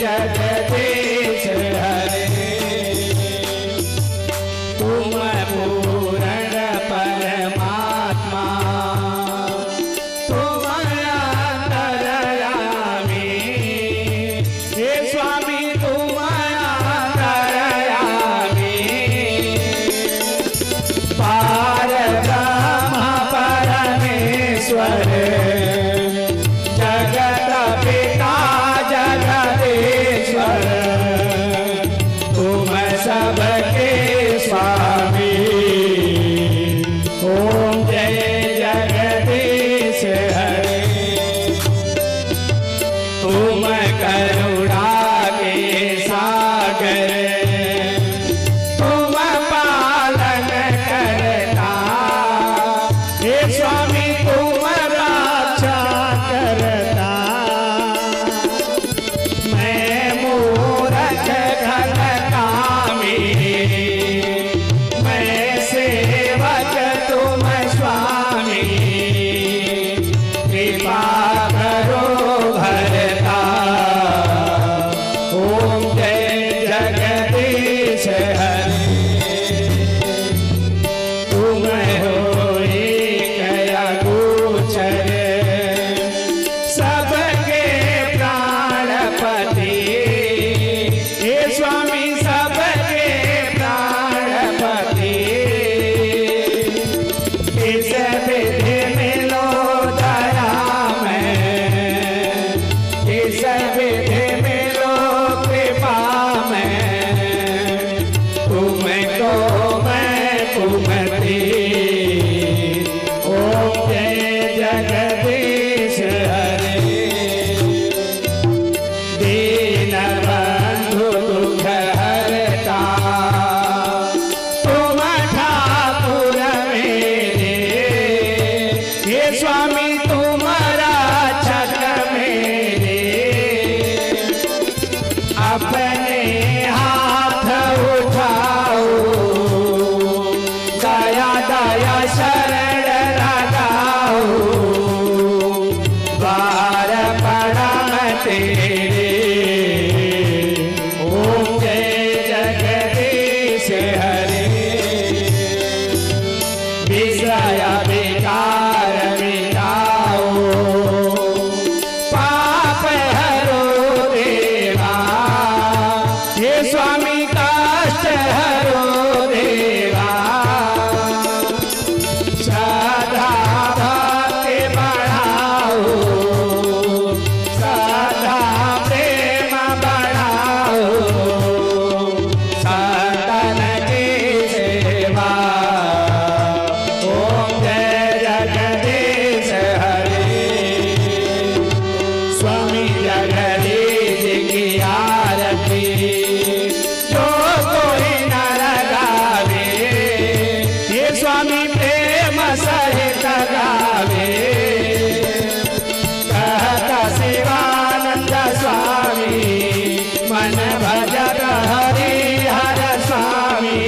जगदीश हरे। तुम पूर्ण परमात्मा तुम अंतर्यामी। हे स्वामी तुम अंतर्यामी। पार ब्रह्म परमेश्वर जगत पिता जगदीश्वर तुम सबके स्वामी। ओम जय जगदीश हरे। तुम करुणा के सागर तुम पालन करता। हे स्वामी तुम रक्षा करता। मैं मूरख घन कामी मैं सेवक तुम स्वामी। कृपा करो भरता। ओम जय जगदीश हरे। तुम हो एक अगोचर सबके प्राणपति। हे स्वामी सबके प्राणपति। इस विधि मिलो दया में इस विधि मिलो कृपा में। तुमको मैं कुमति। ओम जय जगदीश हरे। दीन बंधु दुख हरता तुम ठाकुर मेरे। हे स्वामी तुम रक्षक मेरे। अपने हाथ उठाओ दया दया शरण लगाओ। द्वार पड़ा तेरे। ओम जय जगदीश हरे। विषय विकार मिटाओ पाप हरो देवा। हे स्वामी कष्ट हरो देवा। श्रद्धा भक्ति बढ़ाओ श्रद्धा प्रेम बढ़ाओ। संतन की सेवा। ओम जय जगदीश हरे। स्वामी जगदीश की आरती जो कोई नर गावे। हे स्वामी प्रेम सहित गावे। कहता शिवानंद स्वामी मन भजन हरि हर स्वामी।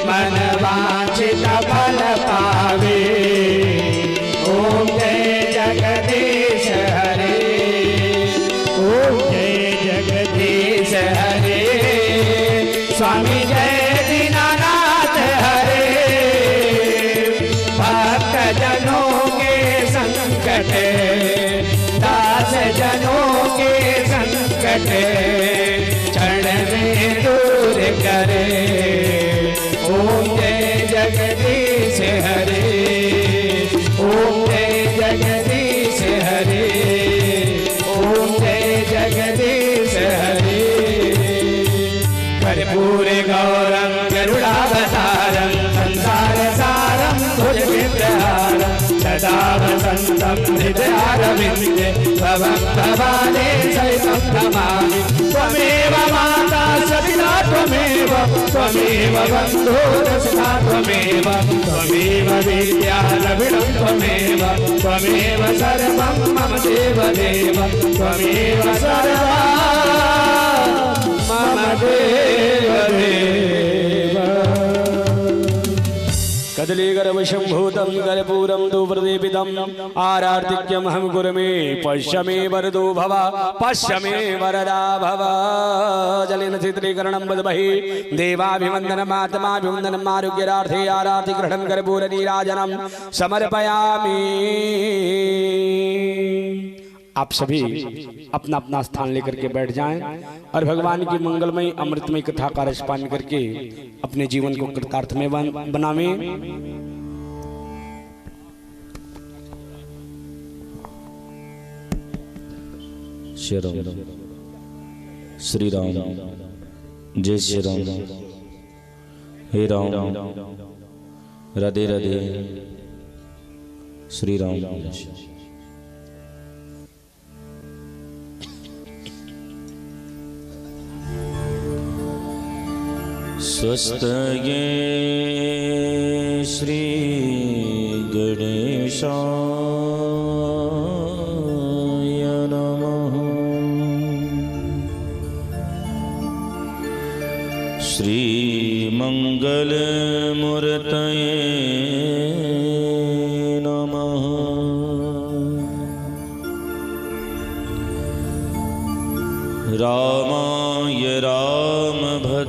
मन वांछित फल पावे। ओम जय जगदीश हरे। ओम जय जगदीश हरे। स्वामी जय दीनानाथ हरे। भक्त जनों के संकट दास जनों के संकट क्षण में दूर करे। ओम जय जगदीश हरे। ओम जय जगदीश हरे। ओम जय जगदीश हरे। कर्पूर गौरम गरुडावतारम संसार सारम भुजगेन्द्रहारम सदा वसन्तं हृदयारविन्दे भवं भवानी सहितं नमामि। त्वमेव माता सतिता त्वमेव त्वमेव बन्धुरसखा त्वमेव त्वमेव विद्या लविडं त्वमेव त्वमेव सर्वं मम देवदेव त्वमेव सर्वा मम देवदेव। कदलीगर्भशम्भूतं कर्पूरं तु प्रदीपितम् आरार्तिक्यमहं कुर्मे पश्य मे वरदो भव पश्य मे वरदा भव जलेन चित्रीकरणं वदमहि देवाभिवन्दनमात्माभिवन्दनम् आरोग्यार्थे आरार्तिग्रहणं कर्पूरनीराजनं समर्पयामि। आप सभी अपना अपना स्थान लेकर के बैठ जाएं और भगवान की मंगलमय अमृतमय कथा का रसपान करके अपने जीवन को कृतार्थ में बनावें। श्री राम जय श्री राम। हे राम राधे राधे श्री राम। स्वस्तये श्री गणेशाय नमः। श्री मंगलमूर्तये नमः। रामाय रामभद्राय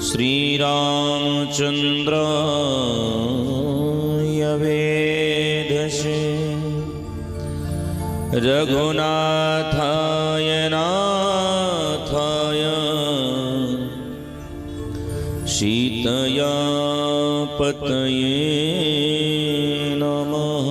श्रीरामचन्द्राय वेधसे रघुनाथाय नाथाय सीतया पतये नमः।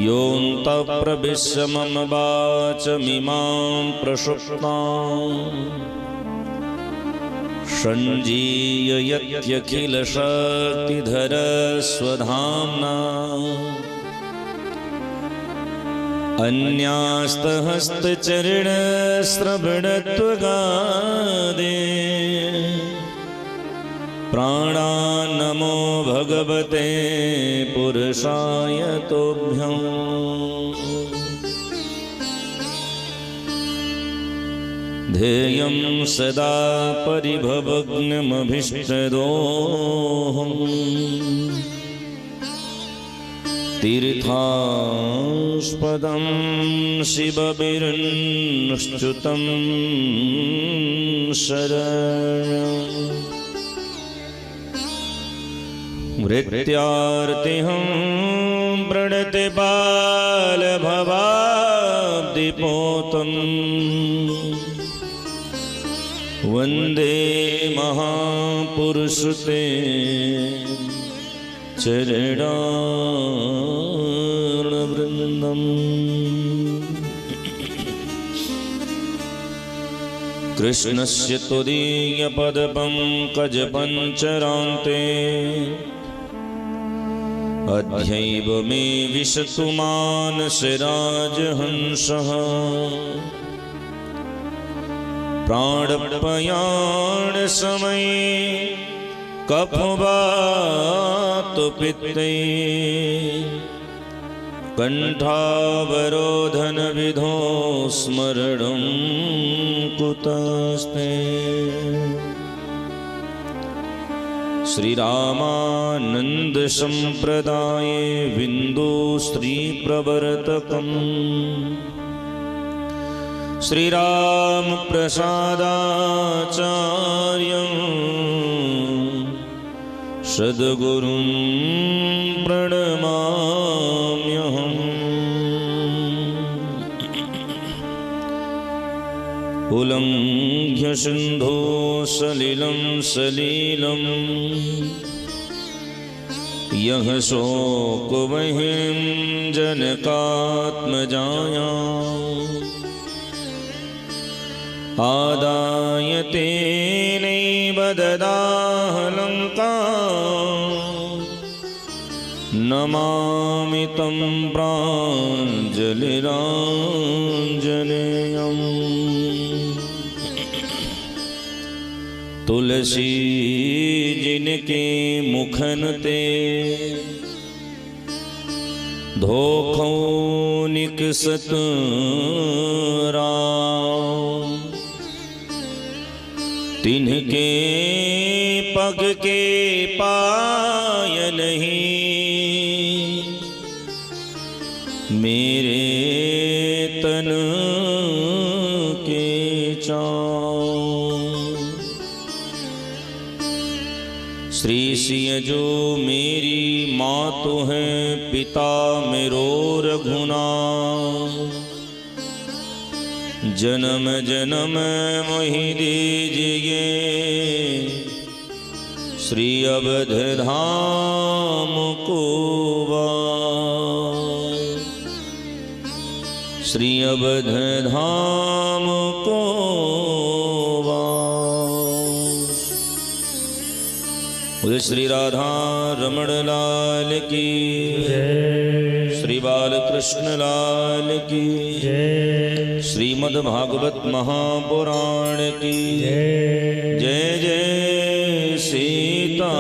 योऽन्तः प्रविश्य मम वाचमिमां प्रसुप्तां सञ्जीवयत्यखिलशक्तिधरस्वधाम्ना अन्यास्तहस्तचरणश्रवणत्वगादे प्राणान्नमो भगवते पुरुषाय तुभ्यम्। ध्येयं सदा परिभवग्नमभीष्टदोहम् तीर्थास्पदं शिवविरनुष्टुतं शरणम्। मृत्यार्तिहं प्रणति बालभवाब्धिपोतम् वन्दे महापुरुषते चरणार्णवृन्दम्। कृष्णस्य त्वदीयपदपङ्कजपञ्चरान्ते अध्यैव मे विशतु मानसे राजहंसः। प्राणप्रयाण समये कफवातो पित्ते कंठावरोधन विधो स्मरणं कुतस्ते। श्री रामानंद संप्रदाये बिंदु श्री प्रवर्तकम् श्री राम प्रसादाचार्यं सद्गुरुं प्रणमाम्यहम्। उल्लंघ्य सिन्धो सलिलं सलीलं यः शोकवहिं जनकात्मजाया आदाय तेनैव ददाह लङ्काम् नमामि तं प्राञ्जलिराञ्जनेयम्। तुलसी जिनके मुखन ते धोखो निकसत राम तिनके पग के पाय नहीं, मेरे तन के चाँव। श्री सिय जो मेरी मातु है, पिता मेरो रघुनाथ। जन्म जन्म मोहि दीजिए, श्री अवध धाम को वास। श्री अवध धाम को वास। बोले श्री राधा रमण लाल की जय, श्री बालकृष्ण लाल की जय, श्रीमद् भागवत महापुराण की जय। जय जय सीताराम।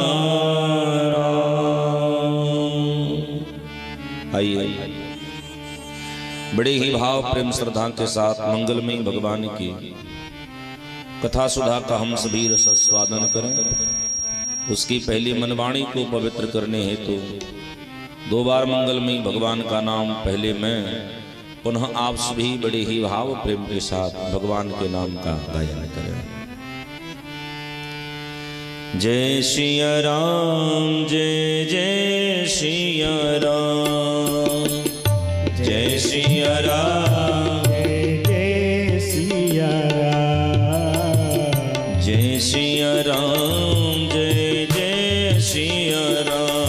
आइए बड़े ही भाव प्रेम श्रद्धा के साथ मंगलमय भगवान की कथा सुधा का हम सभी रस स्वादन करें। उसकी पहली मनवाणी को पवित्र करने हेतु दो बार मंगलमय भगवान का नाम पहले मैं, पुनः आप सभी बड़े ही भाव प्रेम के साथ भगवान के नाम का गायन करें। जय सिया राम, जय जय सिया राम, जय सिया राम, जय जय सिया राम, जय सिया राम, जय जय सिया राम,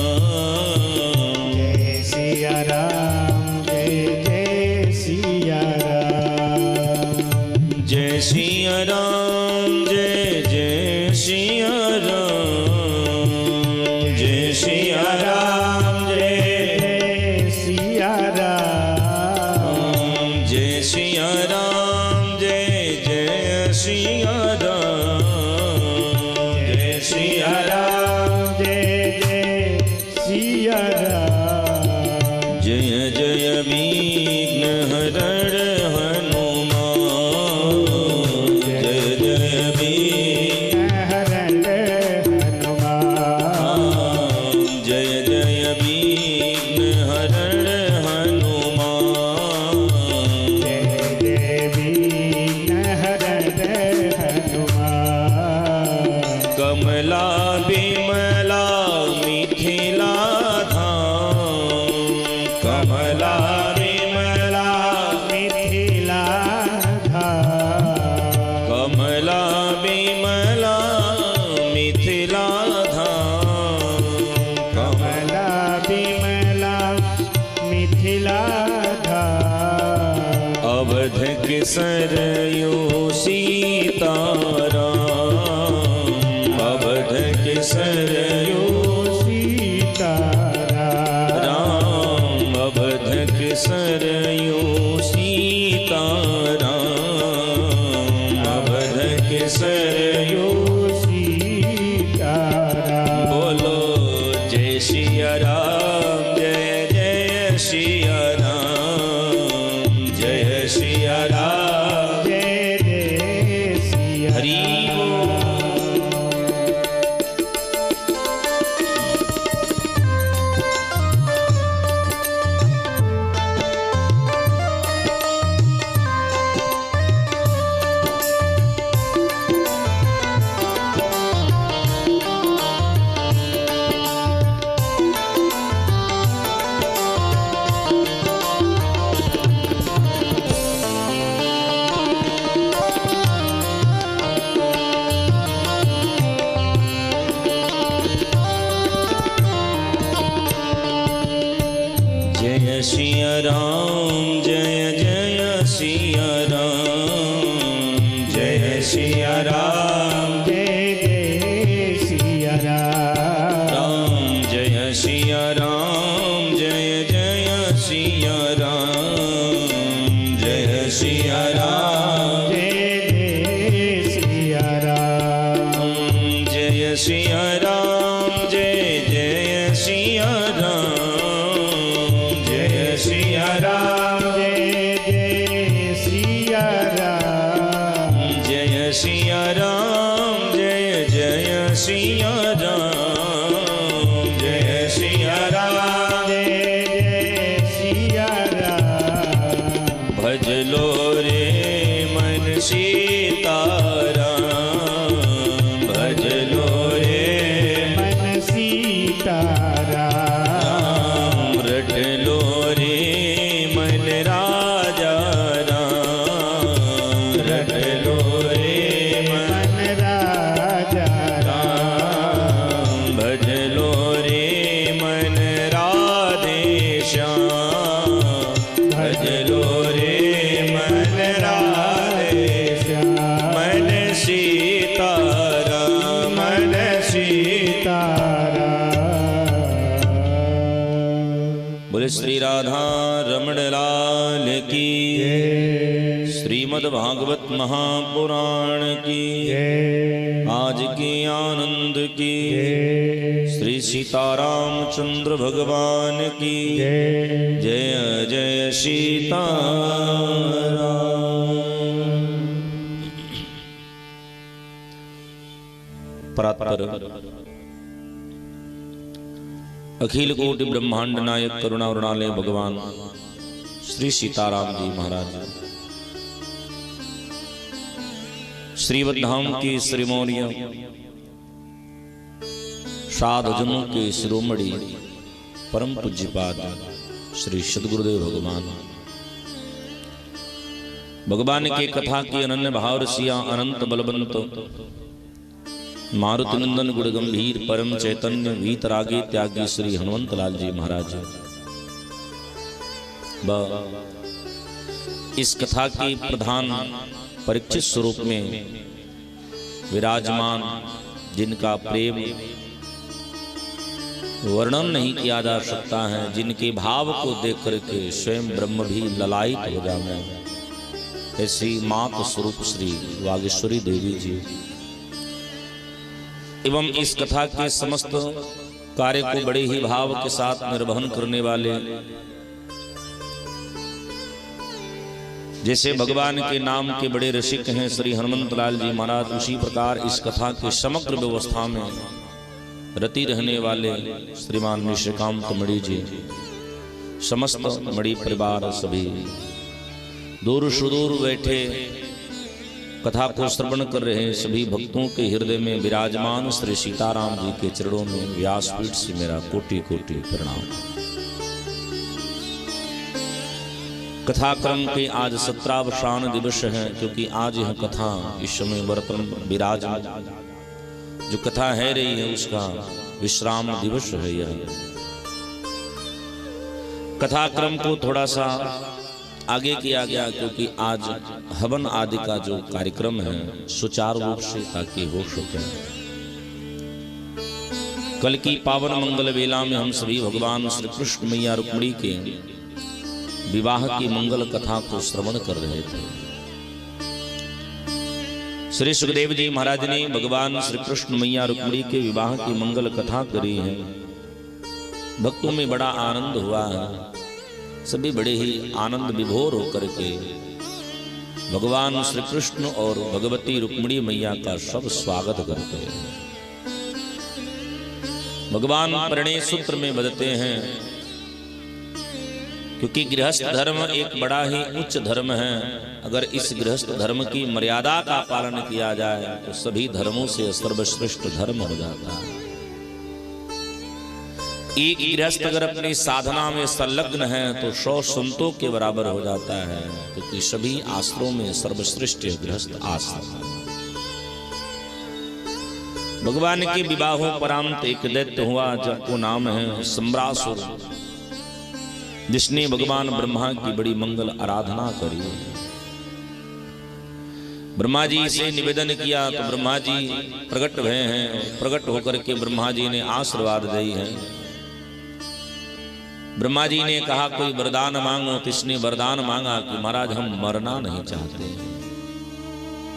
जय सिया राम, जय जय सिया राम, जय सिया राम, जय जय सिया राम, जय सिया राम, जय सिया राम, जय सिया राम, जय जय सिया राम, जय सिया राम, जय जय सिया राम, जय जय विघ्न हरण हनुमान, जय जय विघ्न हरण हनुमान, जय जय विघ्न हरण हनुमान, जय जय विघ्न हरण हनुमान, कमला बिमला मिथिला धाम, कमला बिमला मिथिला धाम, कमला बिमला मिथिला धाम, कमला बिमला मिथिला धाम, अवध के सरयू सीताराम, अवध के सरयू सीताराम, राम, अवध के सरयू सीताराम, अवध के सरयू सीताराम, बोलो जय सिया राम, जय जय सिया राम, जय सिया राम। जय जय सिया हरि बोल। जय सिया राम, जय जय सिया राम, जय सिया राम, जय जय सिया राम, राम जय सिया राम, जय जय सिया राम, जय सिया राम, जय जय सिया राम, जय सिया राम, जय जय सिया राम, जय सिया राम, जय जय सिया राम, जय सिया राम, बोले श्री राधा रमण लाल की, श्रीमद् भागवत महापुराण की, आज की आनंद की, श्री सीतारामचंद्र भगवान की जय जय सीताराम। परात्पर अखिल कोटि ब्रह्मांड नायक करुणा वरुणालय भगवान श्री सीताराम जी महाराज श्रीवद्धाम के श्रीमौर्य साधुजनों के शिरोमणि परम पूज्यपाद श्री सद्गुरुदेव भगवान के कथा की अनन्य भाव रसिया अनंत बलवंत मारुति नंदन गुण गंभीर परम चैतन्य वीतरागी त्यागी श्री हनुमंत लाल जी महाराज इस कथा की प्रधान परीक्षित स्वरूप में विराजमान, जिनका प्रेम वर्णन नहीं किया जा सकता है, जिनके भाव को देख करके स्वयं ब्रह्म भी ललायित हो जाए, ऐसी मात स्वरूप श्री वागीश्वरी देवी जी एवं इस कथा के समस्त कार्य को बड़े ही भाव के साथ निर्वहन करने वाले, जैसे भगवान के नाम के बड़े रसिक हैं श्री हनुमंत लाल जी महाराज, उसी प्रकार इस कथा के समग्र व्यवस्था में रति रहने वाले श्रीमान निशिकांत मणि जी, समस्त मणि परिवार सभी दूर सुदूर बैठे कथा को श्रवण कर रहे हैं सभी भक्तों के हृदय में विराजमान श्री सीताराम जी के चरणों में व्यासपीठ से मेरा कोटि कोटि प्रणाम। कथाक्रम के आज 17वां दिवस है, क्योंकि आज यह कथा इस समय वर्तमान विराजमान जो कथा है रही है उसका विश्राम दिवस है। यह कथाक्रम को थोड़ा सा आगे किया गया, क्योंकि आज हवन आदि का जो कार्यक्रम है सुचारू रूप से ताकि हो सके। कल की पावन मंगल वेला में हम सभी भगवान श्री कृष्ण मैया रुक्मिणी के विवाह की मंगल कथा को श्रवण कर रहे थे। श्री सुखदेव जी महाराज ने भगवान श्री कृष्ण मैया रुक्मिणी के विवाह की मंगल कथा करी है। भक्तों में बड़ा आनंद हुआ है, सभी बड़े ही आनंद विभोर होकर के भगवान श्री कृष्ण और भगवती रुक्मिणी मैया का सब स्वागत करते हैं। भगवान परिणय सूत्र में बताते हैं, क्योंकि गृहस्थ धर्म एक बड़ा ही उच्च धर्म है, अगर इस गृहस्थ धर्म की मर्यादा का पालन किया जाए तो सभी धर्मों से सर्वश्रेष्ठ धर्म हो जाता है। एक गृहस्थ अगर अपनी साधना में संलग्न है तो 100 संतों के बराबर हो जाता है, क्योंकि सभी आश्रमों में सर्वश्रेष्ठ गृहस्थ आश्रम है। भगवान के विवाहों परांत एक दैत्य हुआ जिसको नाम है सम्रासुर, जिसने भगवान ब्रह्मा की बड़ी मंगल आराधना करी। ब्रह्मा जी से निवेदन किया तो ब्रह्मा जी प्रकट हुए हैं, प्रकट होकर के ब्रह्मा जी ने आशीर्वाद दी है। ब्रह्मा जी ने कहा कोई वरदान मांगो, तो इसने वरदान मांगा कि महाराज हम मरना नहीं चाहते।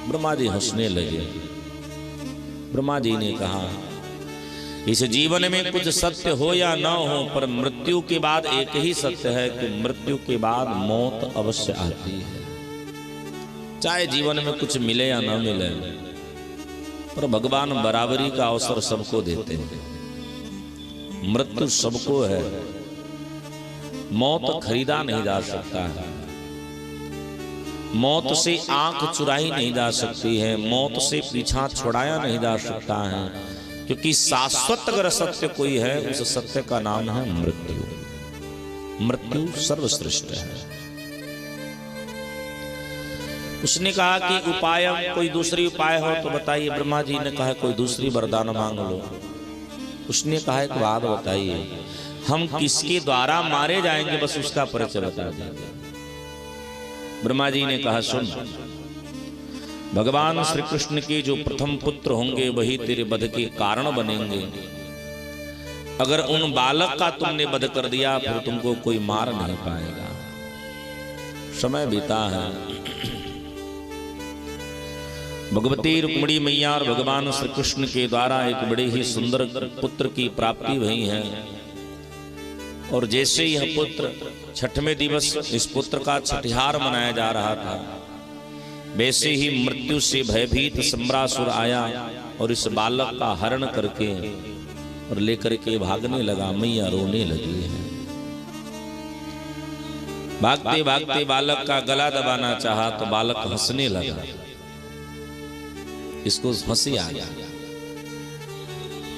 ब्रह्मा जी हंसने लगे। ब्रह्मा जी ने कहा इस जीवन में कुछ सत्य हो या न हो, पर मृत्यु के बाद एक ही सत्य है कि मृत्यु के बाद मौत अवश्य आती है। चाहे जीवन में कुछ मिले या न मिले, पर भगवान बराबरी का अवसर सबको देते हैं। मृत्यु सबको है, मौत खरीदा नहीं जा सकता है, मौत से आंख चुराई नहीं जा सकती है, मौत से पीछा छुड़ाया नहीं जा सकता है, क्योंकि शाश्वत अगर सत्य कोई है उस सत्य का नाम है मृत्यु। मृत्यु सर्वश्रेष्ठ है। उसने कहा कि उपाय कोई दूसरी उपाय हो तो बताइए। ब्रह्मा जी ने कहा कोई दूसरी वरदान मांग लो। उसने कहा एक बात बताइए, हम किसके द्वारा मारे जाएंगे बस उसका परिचय बता दीजिए। ब्रह्मा जी ने कहा सुन, भगवान श्री कृष्ण के जो प्रथम पुत्र होंगे वही तेरे वध के कारण बनेंगे। अगर उन बालक का तुमने वध कर दिया फिर तुमको कोई मार नहीं पाएगा। समय बीता है, भगवती रुक्मिणी मैया और भगवान श्री कृष्ण के द्वारा एक बड़े ही सुंदर पुत्र की प्राप्ति हुई है। और जैसे यह पुत्र छठवें दिवस इस पुत्र का छठिहार मनाया जा रहा था, वैसे ही मृत्यु से भयभीत सम्रासुर आया और इस बालक का हरण करके और लेकर के भागने लगा। मैया रोने लगी है। भागते भागते बालक का गला दबाना चाहा तो बालक हंसने लगा, इसको हंसी आ गया।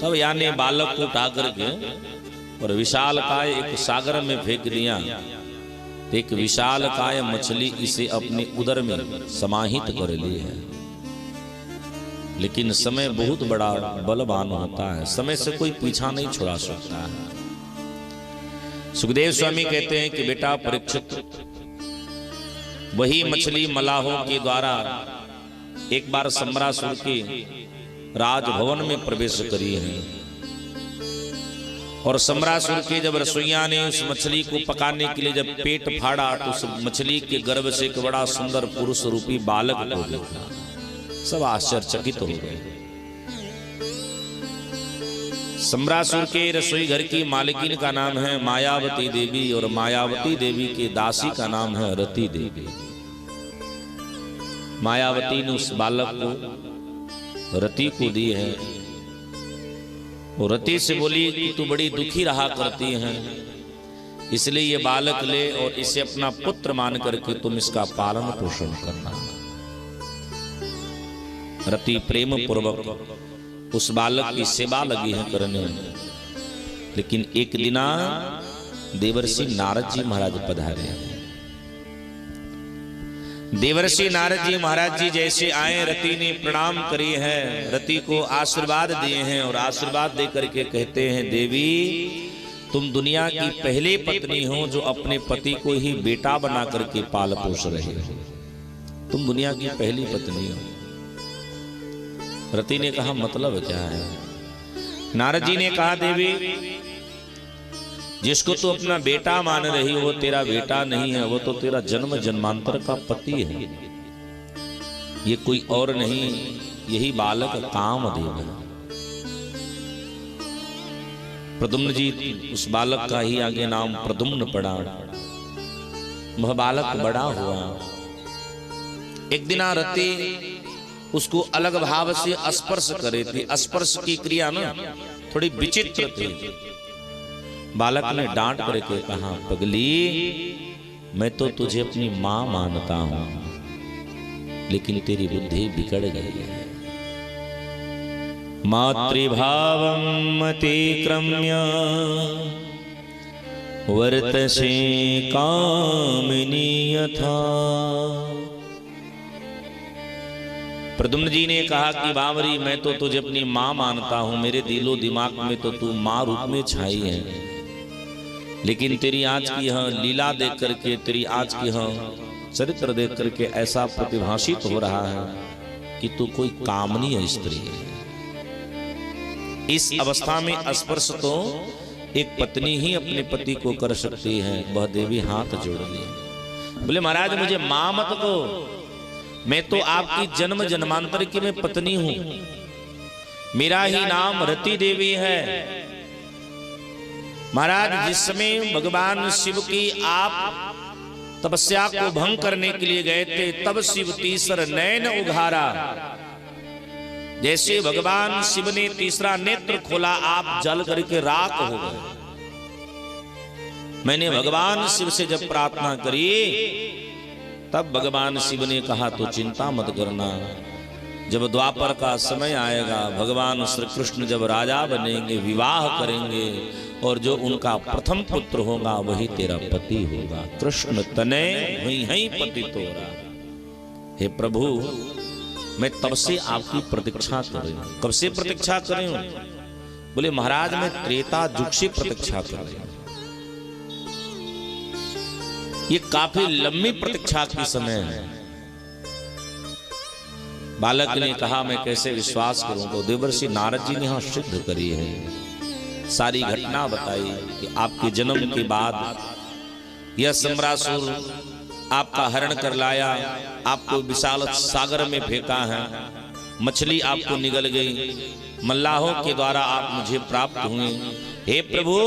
तब यानी बालक को उठा करके और विशालकाय एक सागर में फेंक दिया। एक विशालकाय मछली इसे अपने उदर में समाहित कर ली है। लेकिन समय बहुत बड़ा बलवान होता है, समय से कोई पीछा नहीं छुड़ा सकता है। सुखदेव स्वामी कहते हैं कि बेटा परीक्षित, वही मछली मलाहों के द्वारा एक बार सम्रासुर के राजभवन में प्रवेश करी है। और सम्रासुर के जब रसोइया ने उस मछली को पकाने के लिए जब पेट फाड़ा तो उस मछली के गर्भ से एक बड़ा सुंदर पुरुष रूपी बालक को देखा। सब आश्चर्यचकित हो गए। सम्रासुर के रसोई घर की मालकिन का नाम है मायावती देवी और मायावती देवी के दासी का नाम है रति देवी। मायावती ने उस बालक को रति को दी है और रति से बोली कि तू बड़ी दुखी रहा करती है, इसलिए ये बालक ले और इसे अपना पुत्र मान करके तुम इसका पालन पोषण करना। रति प्रेम पूर्वक उस बालक की सेवा लगी है करने। लेकिन एक दिना देवर्षि नारद जी महाराज पधारे। देवर्षि नारद जी महाराज जी जैसे आए, रति ने प्रणाम करी है, रति को आशीर्वाद दिए हैं और आशीर्वाद देकर के कहते हैं, देवी तुम दुनिया की पहली पत्नी हो जो अपने पति को ही बेटा बना करके पाल पोष रहे हो। तुम दुनिया की पहली पत्नी हो। रति ने कहा मतलब क्या है? नारद जी ने कहा, देवी जिसको तू अपना बेटा मान रही हो वो तेरा बेटा नहीं है, वो तो तेरा जन्म जन्मांतर का पति है। ये कोई और नहीं, यही बालक कामदेव है। प्रद्युम्न जी उस बालक का ही आगे नाम प्रद्युम्न पड़ा। वह बालक बड़ा हुआ। एक दिन रति उसको अलग भाव से स्पर्श करे थी। स्पर्श की क्रिया ना थोड़ी विचित्र थी। बालक ने डांट करके कहा, पगली मैं तो तुझे अपनी मां मानता हूं, लेकिन तेरी बुद्धि बिगड़ गई है। मातृभावम् अतिक्रम्य वर्तसे कामिनी यथा। प्रद्युम्न जी ने कहा कि बावरी मैं तो तुझे अपनी मां मानता हूं, मेरे दिलो दिमाग में तो तू मां रूप में छाई है, लेकिन तेरी आज की यह लीला देख करके, तेरी आज की यह चरित्र देख करके ऐसा प्रतिभाषित हो रहा है कि तू कोई कामनीय स्त्री है। इस अवस्था में स्पर्श तो एक पत्नी ही अपने पति को कर सकती है। वह देवी हाथ जोड़ ली, बोले महाराज मुझे मां मत को, मैं तो आपकी जन्म जन्मांतर की मैं पत्नी हूं, मेरा ही नाम रति देवी है। महाराज जिस समय भगवान शिव की आप तपस्या को भंग करने के लिए गए थे, तब शिव तीसर नयन उघारा। जैसे भगवान शिव ने तीसरा नेत्र खोला, आप जल करके राख हो गए। मैंने भगवान शिव से जब प्रार्थना करी, तब भगवान शिव ने कहा तो चिंता मत करना, जब द्वापर का समय आएगा, भगवान श्री कृष्ण जब राजा बनेंगे, विवाह करेंगे, और जो उनका प्रथम पुत्र होगा वही तेरा पति होगा। कृष्ण तने वही पति तोरा। हे प्रभु मैं तब से आपकी प्रतीक्षा कर रही हूं। कब से प्रतीक्षा कर रही हूं? बोले महाराज मैं त्रेता युग से प्रतीक्षा कर रही हूं। ये काफी लंबी प्रतीक्षा की समय है। बालक ने कहा मैं कैसे विश्वास करूं? तो देवर्षि नारद जी ने यहां सिद्ध करी है सारी घटना बताई कि आपके जन्म के बाद यह सम्रासुर आपका हरण कर लाया, आपको विशाल सागर में फेंका है, मछली आपको निगल गई, मल्लाहों के द्वारा आप मुझे प्राप्त हुए। हे प्रभु,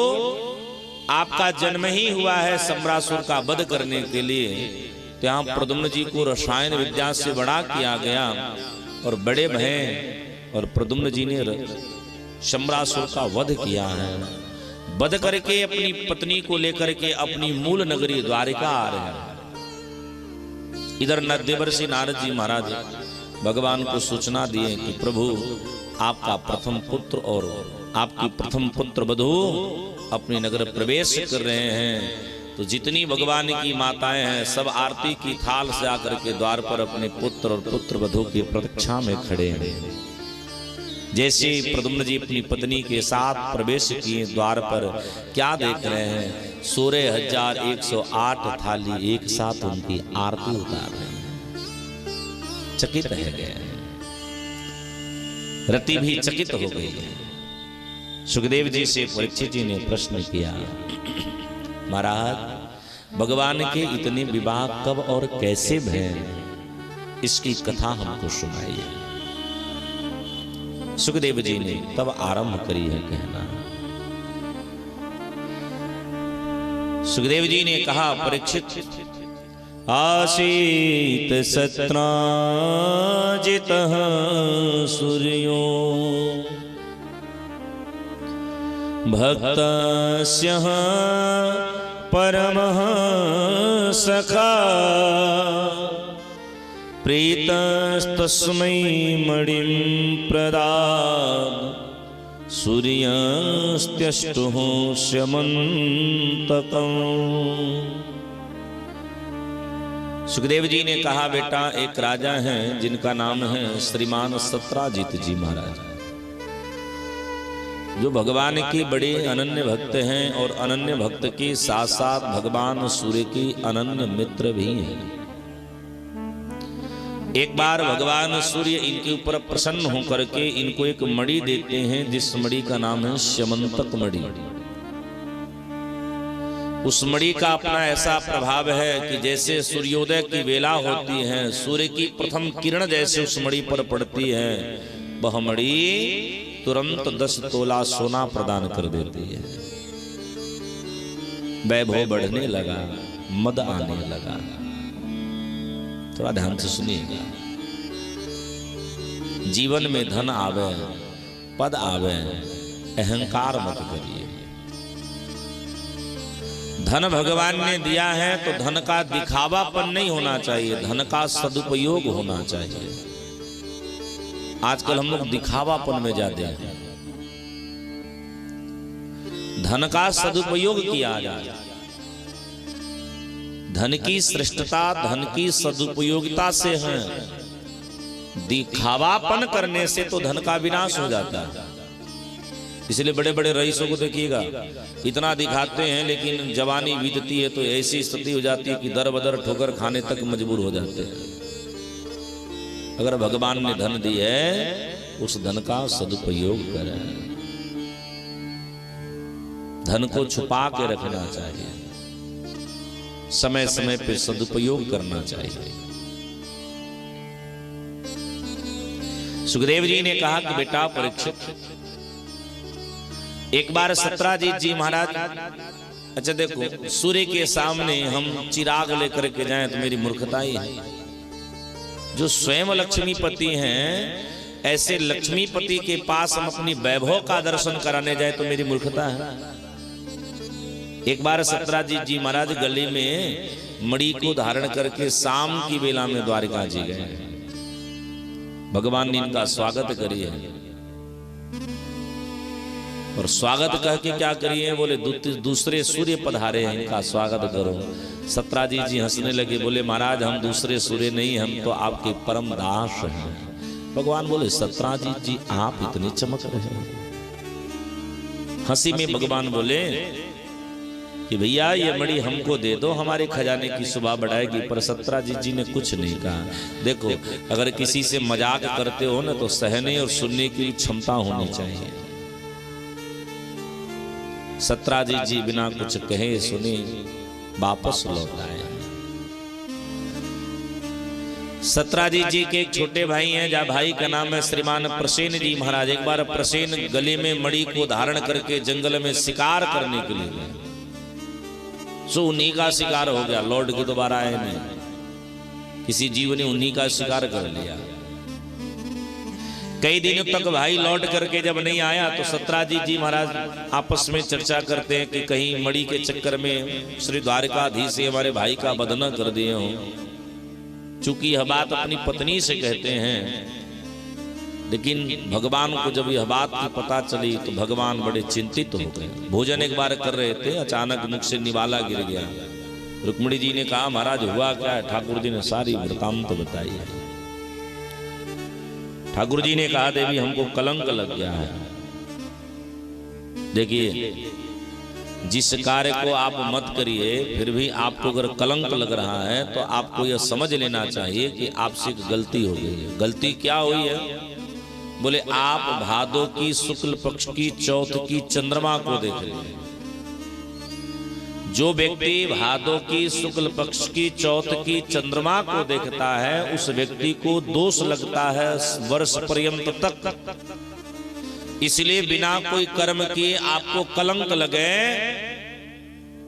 आपका जन्म ही हुआ है सम्रासुर का वध करने के लिए, तो यहाँ प्रद्युम्न जी को रसायन विद्या से बड़ा किया गया और बड़े भय और प्रद्युम्न जी ने सम्रासुर का वध किया है। वध करके अपनी पत्नी को लेकर के अपनी मूल नगरी द्वारिका आ रहे हैं। इधर देवर्षि नारद जी महाराज भगवान को सूचना दिए कि प्रभु, आपका प्रथम पुत्र और आपकी प्रथम पुत्र वधू अपने नगर प्रवेश कर रहे हैं। तो जितनी भगवान की माताएं हैं सब आरती की थाल से आकर के द्वार पर अपने पुत्र और पुत्र वधू की प्रतीक्षा में खड़े हैं। जैसे प्रद्युम्न जी अपनी पत्नी के साथ प्रवेश किए द्वार पर, क्या देख रहे हैं? 16,108 थाली एक साथ उनकी आरती उतार रहे हैं। चकित रह गए, रति भी चकित हो गई है। सुखदेव जी से परीक्षित जी ने प्रश्न किया, महाराज भगवान के इतने विवाह कब और कैसे भय, इसकी कथा हमको सुनाइए। सुखदेव जी ने तब आरंभ करी है कहना। सुखदेव जी ने कहा, परीक्षित, आसीत सत्राजितः सूर्यो भक्तस्य परमः सखा प्रीतस्तस्मै मणिं प्रदान सूर्यस्त्यष्टुः स्यमन्तकम्। सुखदेव जी ने कहा, बेटा एक राजा हैं जिनका नाम है श्रीमान सत्राजित जी महाराज, जो भगवान के बड़े अनन्य भक्त हैं और अनन्य भक्त के साथ साथ भगवान सूर्य के अनन्य मित्र भी हैं। एक बार भगवान सूर्य इनके ऊपर प्रसन्न होकर के इनको एक मणि देते हैं, जिस मणि का नाम है स्यमंतक मणि। उस मणि का अपना ऐसा प्रभाव है कि जैसे सूर्योदय की वेला होती है, सूर्य की प्रथम किरण जैसे उस मणि पर पड़ती है, वह मणि तुरंत 10 तोला सोना प्रदान कर देती है। वैभव बढ़ने लगा, मद आने लगा। थोड़ा ध्यान से सुनिएगा। जीवन में धन आवे, पद आवे, अहंकार मत करिए। धन भगवान ने दिया है तो धन का दिखावापन नहीं होना चाहिए, धन का सदुपयोग होना चाहिए। आजकल हम लोग दिखावापन में जाते हैं। धन का सदुपयोग किया जाए। धन की श्रेष्ठता धन की सदुपयोगिता से है, दिखावापन करने से तो धन का विनाश हो जाता है। इसलिए बड़े बड़े रईसों को देखिएगा, इतना दिखाते हैं लेकिन जवानी बीतती है तो ऐसी स्थिति हो जाती है कि दर बदर ठोकर खाने तक मजबूर हो जाते हैं। अगर भगवान ने धन दी है, उस धन का सदुपयोग करें। धन को छुपा के रखना चाहिए, समय समय पे सदुपयोग करना चाहिए। सुखदेव जी ने कहा कि बेटा परीक्षित, एक बार सत्राजित जी महाराज, अच्छा देखो, सूर्य के सामने हम चिराग लेकर के जाएं तो मेरी मूर्खता ही है। जो स्वयं लक्ष्मीपति हैं, ऐसे लक्ष्मीपति के पास हम अपनी वैभव का दर्शन कराने जाए तो मेरी मूर्खता है। एक बार सत्राजित जी महाराज गली में मणि को धारण करके शाम की बेला में द्वारिका जी गए। भगवान ने इनका स्वागत करिए और स्वागत कह के क्या करिए, बोले दूसरे सूर्य पधारे हैं, इनका स्वागत करो। सत्राजित जी हंसने लगे, बोले महाराज हम दूसरे सूर्य नहीं, हम तो आपके परम दास हैं। भगवान बोले सत्राजित जी आप इतने चमक रहे हैं। हंसी में भगवान बोले कि भैया ये मणि हमको दे दो, हमारे खजाने की शोभा बढ़ाएगी। पर सत्राजित जी ने कुछ नहीं कहा। देखो, अगर किसी से मजाक करते हो ना तो सहने और सुनने की क्षमता होनी चाहिए। सत्राजीत जी बिना कुछ कहे सुने वापस लौट आए। सत्राजीत जी के एक छोटे भाई हैं, जहाँ भाई का नाम है श्रीमान प्रसेन जी महाराज। एक बार प्रसेन गले में मणि को धारण करके जंगल में शिकार करने के लिए गए, सो उन्हीं का शिकार हो गया, लौट के दोबारा आए नहीं। किसी जीव ने उन्हीं का शिकार कर लिया। कई दिनों तक भाई लौट करके जब नहीं आया तो सत्राजीत जी महाराज आपस में चर्चा करते हैं कि कहीं मणि के चक्कर में श्री द्वारकाधीश से हमारे भाई का वध न कर दिए हों। चूंकि यह बात अपनी पत्नी से कहते हैं, लेकिन भगवान को जब यह बात की पता चली तो भगवान बड़े चिंतित हो गए। भोजन एक बार कर रहे थे, अचानक मुख से निवाला गिर गया। रुक्मिणी जी ने कहा महाराज हुआ क्या है? ठाकुर जी ने सारी वृतांत बताई। ठाकुर जी ने कहा देवी हमको कलंक लग गया है। देखिए जिस कार्य को आप मत करिए, फिर भी आपको अगर कलंक लग रहा है तो आपको यह समझ लेना चाहिए कि आपसे एक गलती हो गई है। गलती क्या हुई है? बोले आप भादो की शुक्ल पक्ष की चौथ की चंद्रमा को देख रहे हैं। जो व्यक्ति भादो की शुक्ल पक्ष की चौथ की चंद्रमा को देखता है उस व्यक्ति को दोष लगता है वर्ष पर्यंत तक। इसलिए बिना कोई कर्म किए आपको कलंक लगे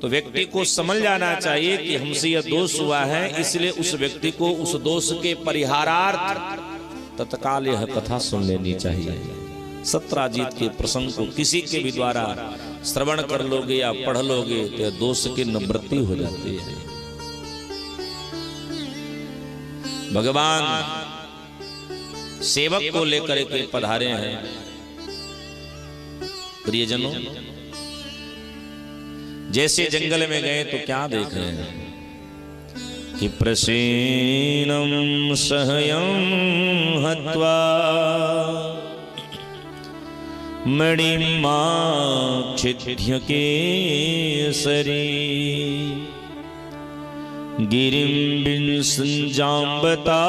तो व्यक्ति को समझ जाना चाहिए कि हमसे यह दोष हुआ है, इसलिए उस व्यक्ति को उस दोष के परिहारार्थ तत्काल यह कथा सुन लेनी चाहिए। सत्राजीत के प्रसंग को किसी के भी द्वारा श्रवण कर लोगे या पढ़ लोगे तो दोष की निवृत्ति हो जाती है। भगवान सेवक को लेकर के पधारे हैं। प्रियजनों, जैसे जंगल में गए तो क्या देख रहे हैं कि प्रसेनम सहयं हत्वा मणिमाच्छिद्य केसरी गिरिं विंसजाम्बता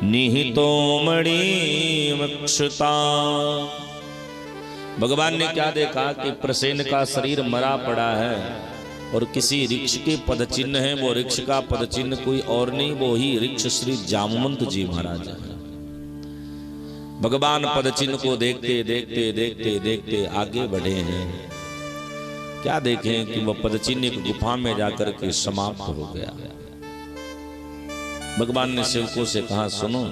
निहितो मणिमक्षता। भगवान ने क्या देखा कि प्रसेन का शरीर मरा पड़ा है और किसी वृक्ष के पद चिन्ह है। वो वृक्ष का पद चिन्ह कोई और नहीं, वो ही वृक्ष श्री जामवंत जी महाराज है। भगवान पद चिन्ह को देखते देखते देखते देखते आगे बढ़े हैं। क्या देखें कि वह पद चिन्ह एक गुफा में जाकर के समाप्त हो गया। भगवान ने सेवकों से कहा सुनो,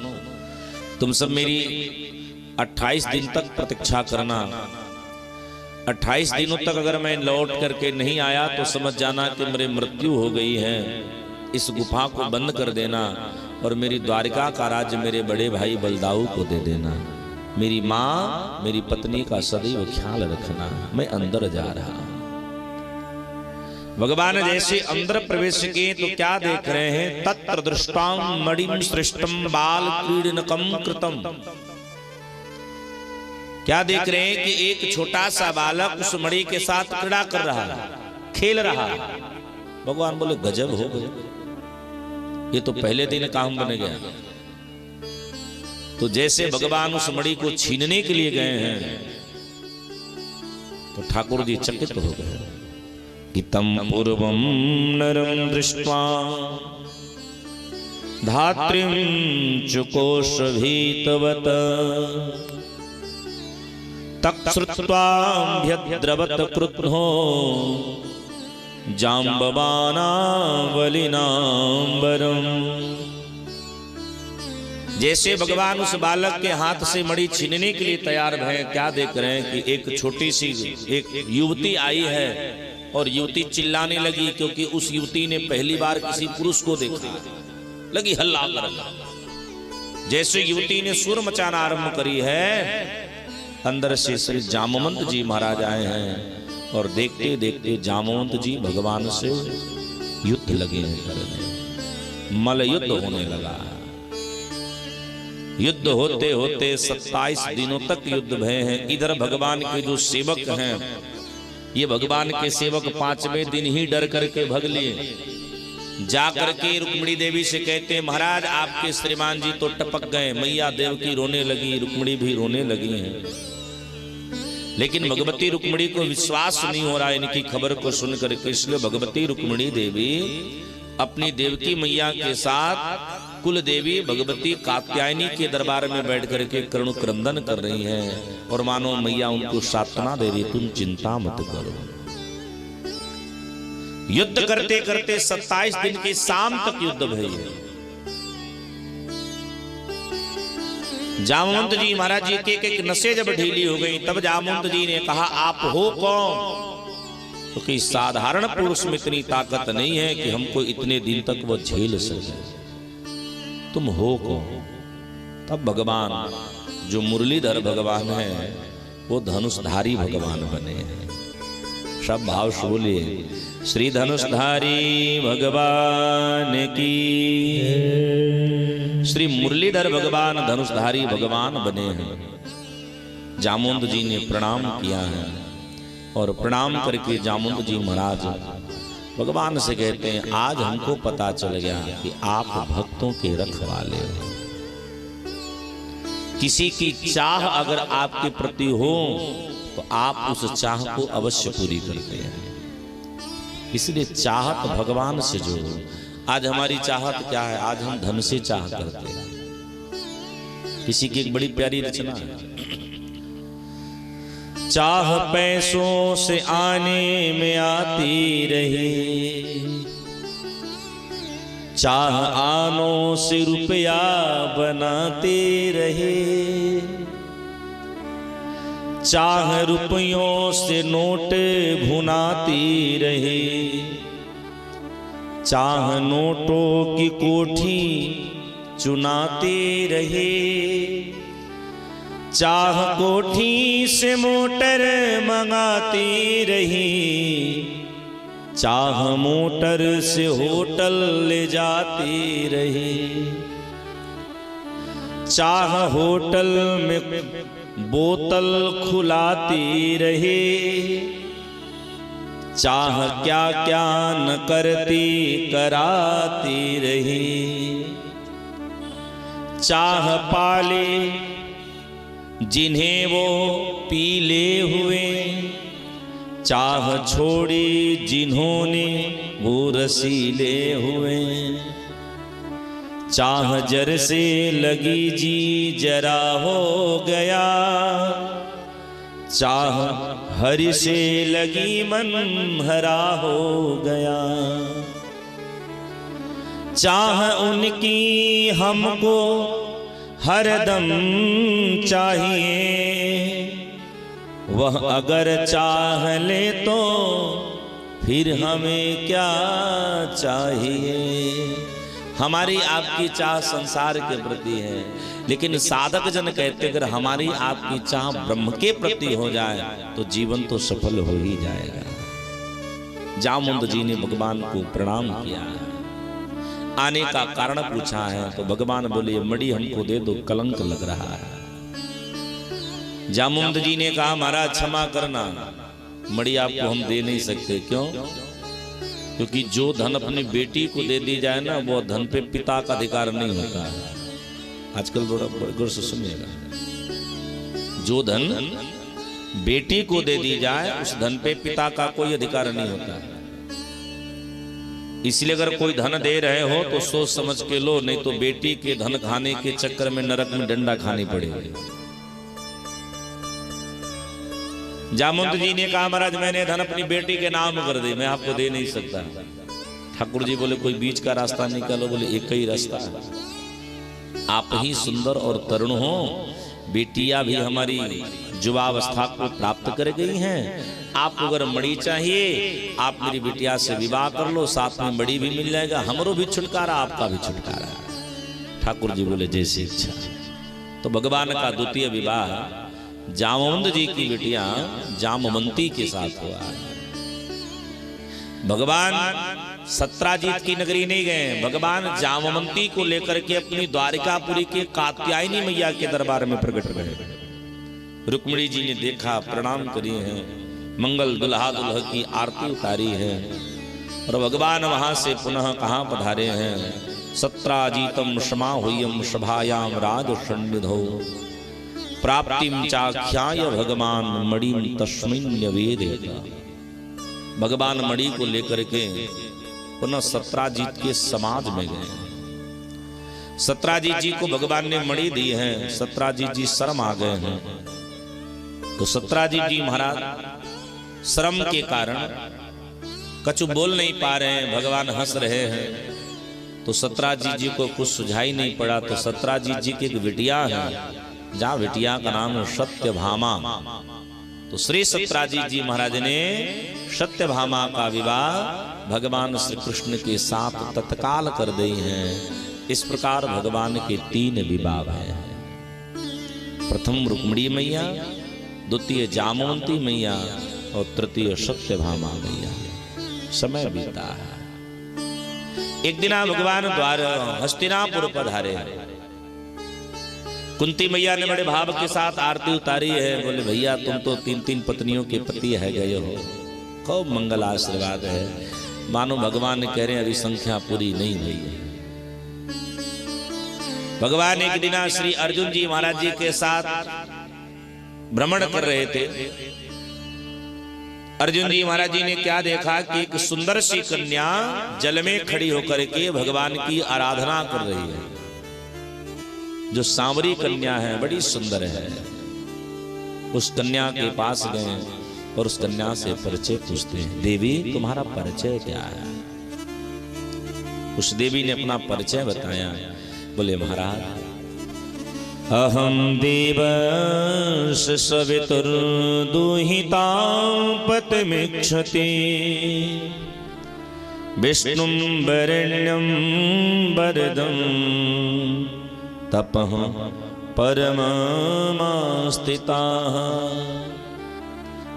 तुम सब मेरी 28 दिन तक प्रतीक्षा करना। 28 दिनों तक अगर मैं लौट करके नहीं आया तो समझ जाना कि मेरी मृत्यु हो गई है। इस गुफा को बंद कर देना और मेरी द्वारिका का राज्य मेरे बड़े भाई बलदाऊ को दे देना। मेरी माँ मेरी पत्नी का सदैव ख्याल रखना। मैं अंदर जा रहा हूं। भगवान जैसे अंदर प्रवेश किए तो क्या देख रहे हैं? तत्र दृष्टां मणिं सृष्टं बाल क्रीडनकं कृतम। क्या देख रहे हैं कि एक छोटा सा बालक उस मणि के साथ क्रीड़ा कर रहा है, खेल रहा है। भगवान बोले गजब हो गए, ये तो पहले दिन काम बन गया। तो जैसे भगवान उस मणि को छीनने के लिए गए हैं तो ठाकुर जी चकित हो गए कि तम पूर्वम नरम दृष्ट्वा धात्रीं चुकोश भीतवत तत्श्रुत्वाभ्यद्रवत क्रुद्धो जाम्बवानावलिनाम्बरम। जैसे भगवान उस बालक के हाथ से मणि छीनने के लिए तैयार भय, क्या देख रहे हैं कि एक छोटी सी एक युवती आई है और युवती चिल्लाने लगी क्योंकि उस युवती ने पहली बार किसी पुरुष को देखा। लगी हल्ला करना। जैसे युवती ने सुर मचाना आरंभ करी है, अंदर से श्री जामवंत जी महाराज आए हैं और देखते देखते जामवंत जी भगवान से युद्ध लगे हैं करने। मल युद्ध होने लगा। युद्ध होते होते 27 दिनों तक युद्ध भय है। इधर भगवान के जो सेवक हैं, ये भगवान के सेवक 5वें दिन ही डर करके भग लिए। जाकर के रुक्मिणी देवी से कहते महाराज आपके श्रीमान जी तो टपक गए। मैया देवकी रोने लगी, रुक्मिणी भी रोने लगी हैं। लेकिन भगवती रुक्मिणी को विश्वास नहीं हो रहा इनकी खबर को सुनकर के, इसलिए भगवती रुक्मिणी देवी अपनी देवकी मैया के साथ कुल देवी भगवती कात्यायनी के दरबार में बैठ करके करुण क्रंदन कर रही हैं और मानो मैया उनको सांत्वना दे रही, तुम चिंता मत करो। युद्ध करते करते 27 दिन की शाम तक युद्ध भई है। जामवंत जी महाराज जी के एक नसें जब ढीली हो गई, तब जामवंत जी ने कहा, आप हो कौन? क्योंकि साधारण पुरुष में इतनी ताकत नहीं है कि हमको इतने दिन तक वो झेल सके। तुम हो कौन? तब भगवान जो मुरलीधर भगवान है वो धनुषधारी भगवान बने हैं। सब भाव से बोलिए, श्री धनुषधारी भगवान की, श्री मुरलीधर भगवान धनुषधारी भगवान बने हैं। जामुंद जी ने प्रणाम किया है और प्रणाम करके जामुंद जी महाराज भगवान से कहते हैं, आज हमको पता चल गया कि आप भक्तों के रखवाले हो। किसी की चाह अगर आपके प्रति हो तो आप उस चाह को अवश्य पूरी करते हैं। इसलिए चाहत भगवान से जोड़ो। आज हमारी चाहत क्या है? आज हम धन से चाह करते हैं। किसी की एक बड़ी प्यारी रचना है, चाह पैसों से आने में आती रही, चाह आनों से रुपया बनाते रहे, चाह रुपयों से नोट भुनाती रहे, चाह नोटों की कोठी चुनाते रहे, चाह कोठी से मोटर मंगाती रही, चाह मोटर से होटल ले जाती रही, चाह होटल में बोतल खुलाती रही, चाह क्या क्या न करती कराती रही, चाह पाले जिन्हें वो पीले हुए, चाह छोड़ी जिन्होंने वो रसीले हुए, चाह जर से लगी जी जरा हो गया, चाह हरि से लगी मन हरा हो गया, चाह उनकी हमको हरदम चाहिए, वह अगर चाह ले तो फिर हमें क्या चाहिए। हमारी आपकी चाह संसार के प्रति है, लेकिन साधक जन कहते अगर हमारी आपकी चाह ब्रह्म के प्रति हो जाए तो जीवन तो सफल हो ही जाएगा। जामुंद जी ने भगवान को प्रणाम किया, आने का कारण पूछा है तो भगवान बोले, मणि हमको दे दो, कलंक लग रहा है। जामुंद जी ने कहा, महाराज क्षमा करना, मणि आपको हम दे नहीं सकते। क्यों? क्योंकि जो धन अपनी बेटी को दे दी जाए ना, वो धन पे पिता का अधिकार नहीं होता है। आजकल थोड़ा गौर से सुनिएगा, जो धन बेटी को दे दी जाए उस धन पे पिता का कोई अधिकार नहीं होता है। इसलिए अगर कोई धन दे रहे हो तो सोच समझ के लो, नहीं तो बेटी के धन खाने के चक्कर में नरक में डंडा खानी पड़ेगी। जामुंद जी ने कहा, महाराज मैंने धन अपनी बेटी के नाम कर दी, मैं आपको दे नहीं सकता। ठाकुर जी बोले, कोई बीच का रास्ता निकालो। बोले, एक ही रास्ता है, आप ही सुंदर और तरुण हो, बेटियां भी हमारी युवावस्था को प्राप्त कर गई हैं, आपको अगर मणि चाहिए आप मेरी बिटिया से विवाह कर लो, साथ में मणि भी मिल जाएगा, हमरो भी छुटकारा आपका भी छुटकारा। ठाकुर जी बोले, जैसी इच्छा। तो भगवान का द्वितीय विवाह जामवंत जी की बिटिया जामवंती के साथ हुआ। भगवान सत्राजीत की नगरी नहीं गए, भगवान जामवंती को लेकर के अपनी द्वारिकापुरी के कात्यायनी मैया के दरबार में प्रकट रहे। रुक्मिणी जी ने देखा, प्रणाम करिए हैं, मंगल दुल्हा दुल्हा की आरती उतारी है, और भगवान वहां से पुनः कहाँ पधारे हैं? सत्राजीतम क्षमा हुयम सभायाम राज सन्निधो, प्राप्तिम चाख्याय भगवान मणिम तस्मिन् न्यवेदयत। भगवान मणि को लेकर के पुनः सत्राजित के समाज में गए। सत्राजित जी को भगवान ने मणि दी है, सत्राजित जी शर्म आ गए हैं। तो सत्राजित जी महाराज शर्म के कारण कछु बोल नहीं पा रहे हैं, भगवान हंस रहे हैं। तो सत्राजित जी को कुछ सुझाई नहीं पड़ा। तो सत्राजित जी की एक बिटिया है, जहाँ बिटिया का नाम है सत्यभामा। तो श्री सत्राजित जी महाराज ने सत्यभामा का विवाह भगवान श्री कृष्ण के साथ तत्काल कर दी है। इस प्रकार भगवान के 3 विवाह हैं। प्रथम रुक्मिणी मैया, द्वितीय जामवंती मैया और तृतीय सत्यभामा मैया। समय बीता है। एक दिन भगवान द्वार हस्तिनापुर पधारे। कुंती मैया ने बड़े भाव के साथ आरती उतारी है। बोले भैया तुम तो 3 पत्नियों के पति है गए हो, खूब मंगल आशीर्वाद है। मानो भगवान कह रहे हैं अभी संख्या पूरी नहीं हुई है। भगवान एक दिन श्री अर्जुन जी महाराज जी के साथ भ्रमण कर रहे थे। अर्जुन जी महाराज जी ने क्या देखा कि एक सुंदर सी कन्या जल में खड़ी होकर के भगवान की आराधना कर रही है। जो सांवरी कन्या है, बड़ी सुंदर है। उस कन्या के पास गए और उस कन्या से परिचय पूछते हैं, देवी तुम्हारा परिचय क्या है? उस देवी ने अपना परिचय बताया। बोले महाराज अहम देवश सवितुर्दुहिता पतमिच्छति विष्णुं वरेण्यं वरदं तपः परममास्थिताः।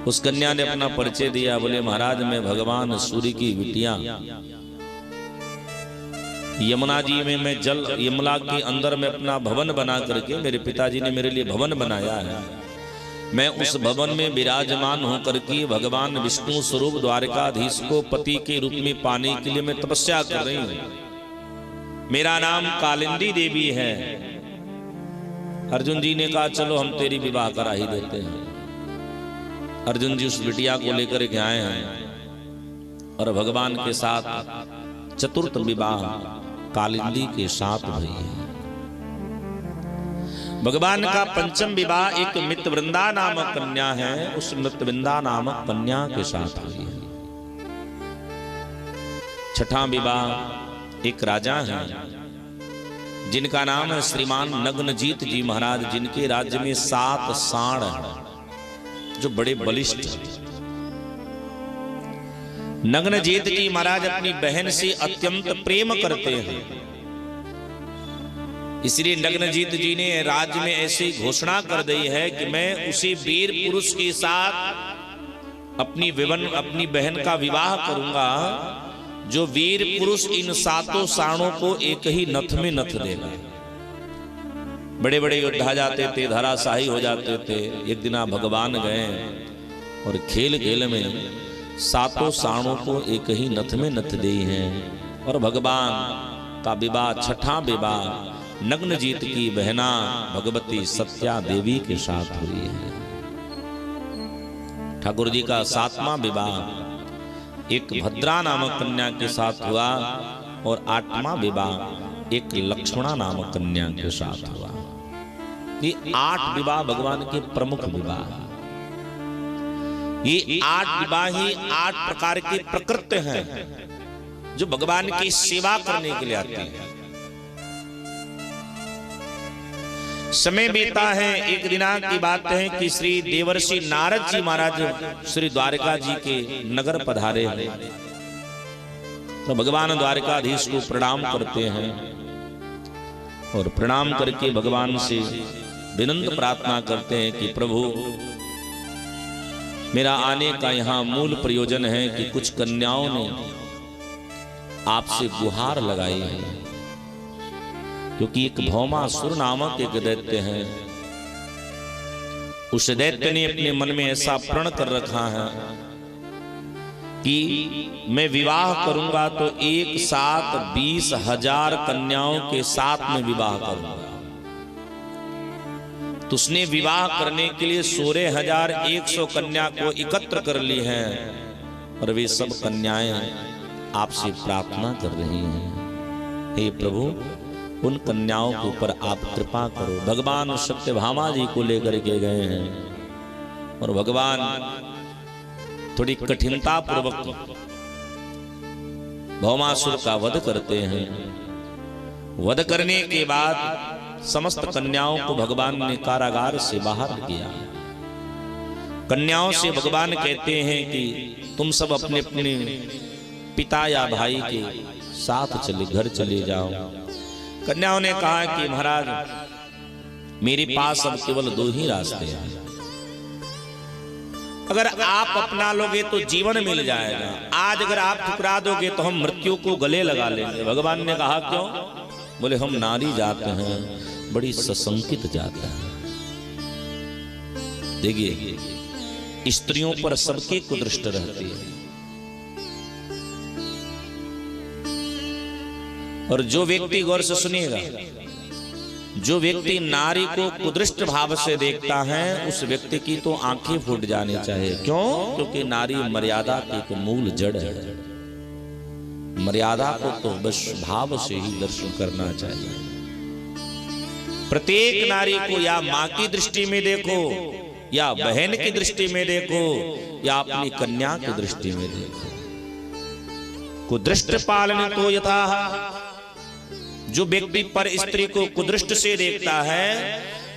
उस कन्या ने अपना परिचय दिया। बोले महाराज मैं भगवान सूर्य की बिटिया, यमुना जी में मैं जल यमुना के अंदर में अपना भवन बना करके, मेरे पिताजी ने मेरे लिए भवन बनाया है। मैं उस भवन में विराजमान होकर के भगवान विष्णु स्वरूप द्वारकाधीश को पति के रूप में पाने के लिए मैं तपस्या कर रही हूँ। मेरा नाम कालिंदी देवी है। अर्जुन जी ने कहा चलो हम तेरी विवाह करा ही देते हैं। अर्जुन जी उस बिटिया को लेकर के आए हैं और भगवान के साथ चतुर्थ विवाह कालिंदी के साथ हुई है। भगवान का पंचम विवाह एक मित्रवृंदा नामक कन्या है, उस मित्रवृंदा नामक कन्या के साथ हुई है। छठा विवाह एक राजा है जिनका नाम है श्रीमान नग्नजीत जी महाराज, जिनके राज्य में 7 सांड हैं जो बड़े बलिष्ठ हैं। नग्नजीत जी महाराज अपनी बहन से अत्यंत प्रेम करते हैं। इसलिए नग्नजीत जी ने राज्य में ऐसी घोषणा कर दी है कि मैं उसी वीर पुरुष के साथ अपनी बहन का विवाह करूंगा जो वीर पुरुष इन 7 सांडों को एक ही नथ में नथ देगा। बड़े बड़े योद्धा जाते थे, धराशाही हो जाते थे। एक दिन भगवान गए और खेल खेल में 7 सांडों को एक ही नथ में नथ दी हैं। और भगवान का विवाह छठा विवाह नग्नजीत की बहना भगवती सत्या देवी के साथ हुई है। ठाकुर जी का 7वां विवाह एक भद्रा नामक कन्या के साथ हुआ और 8वां विवाह एक लक्ष्मणा नामक कन्या के साथ हुआ। ये 8 विवाह भगवान के प्रमुख विवाह। ये 8 विवाह ही 8 प्रकार के प्रकृत हैं जो भगवान की सेवा करने के लिए आते हैं। समय बीता है। एक दिन की बात है कि श्री देवर्षि नारद जी महाराज श्री द्वारका जी के नगर पधारे हैं। तो भगवान द्वारकाधीश को प्रणाम करते हैं और प्रणाम करके भगवान से विनम्र प्रार्थना करते हैं कि प्रभु मेरा आने का यहाँ मूल प्रयोजन है कि कुछ कन्याओं ने आपसे गुहार लगाई है, क्योंकि एक भौमासुर नामक एक दैत्य है। उस दैत्य ने अपने मन में ऐसा प्रण कर रखा है कि मैं विवाह करूंगा तो एक साथ 20,000 कन्याओं के साथ में विवाह करूंगा। तो उसने विवाह करने के लिए 16,100 कन्या को एकत्र कर ली हैं और वे सब कन्याएं आपसे प्रार्थना कर रही हैं, हे प्रभु उन कन्याओं के ऊपर आप कृपा करो। भगवान सत्यभामा जी को लेकर के गए हैं और भगवान थोड़ी कठिनता पूर्वक भौमासुर का वध करते हैं। वध करने के बाद समस्त कन्याओं को भगवान ने कारागार से बाहर किया। कन्याओं से भगवान कहते हैं कि तुम सब अपने अपने पिता या भाई के साथ घर चले जाओ। कन्याओं ने कहा कि महाराज मेरे पास अब केवल 2 ही रास्ते हैं, अगर आप अपना लोगे तो जीवन मिल जाएगा, आज अगर आप ठुकरा दोगे तो हम मृत्यु को गले लगा लेंगे। भगवान ने कहा क्यों? बोले हम नारी जात हैं, बड़ी सशंकित जात है। देखिए स्त्रियों पर सबकी कुदृष्ट रहती है, और जो व्यक्ति गौर से सुनिएगा, जो व्यक्ति नारी को कुदृष्ट भाव से देखता है उस व्यक्ति की तो आंखें फूट जानी चाहिए। क्यों? क्योंकि नारी मर्यादा की एक मूल जड़ है। मर्यादा को तो बस भाव से ही दर्शन करना चाहिए। प्रत्येक नारी को या मां की दृष्टि में देखो, या बहन की दृष्टि में देखो, या अपनी कन्या की दृष्टि में देखो। कुदृष्ट पालन तो यथा, जो व्यक्ति पर स्त्री को कुदृष्ट से देखता है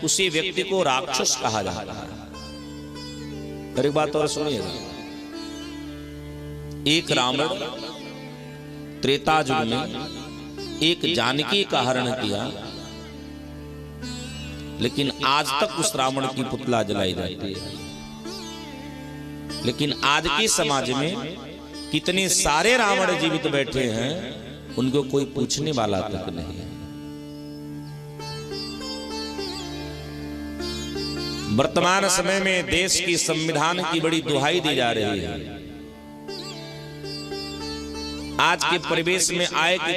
उसी व्यक्ति को राक्षस कहा जाता है। एक बात और सुनिएगा, एक रावण त्रेता युग में एक जानकी का हरण किया, लेकिन आज तक उस रावण की पुतला जलाई जाती है। लेकिन आज के समाज में कितने सारे रावण जीवित बैठे हैं, उनको कोई पूछने वाला तक नहीं है। वर्तमान समय में देश की संविधान की बड़ी दुहाई दी जा रही है। आज के परिवेश में आए कि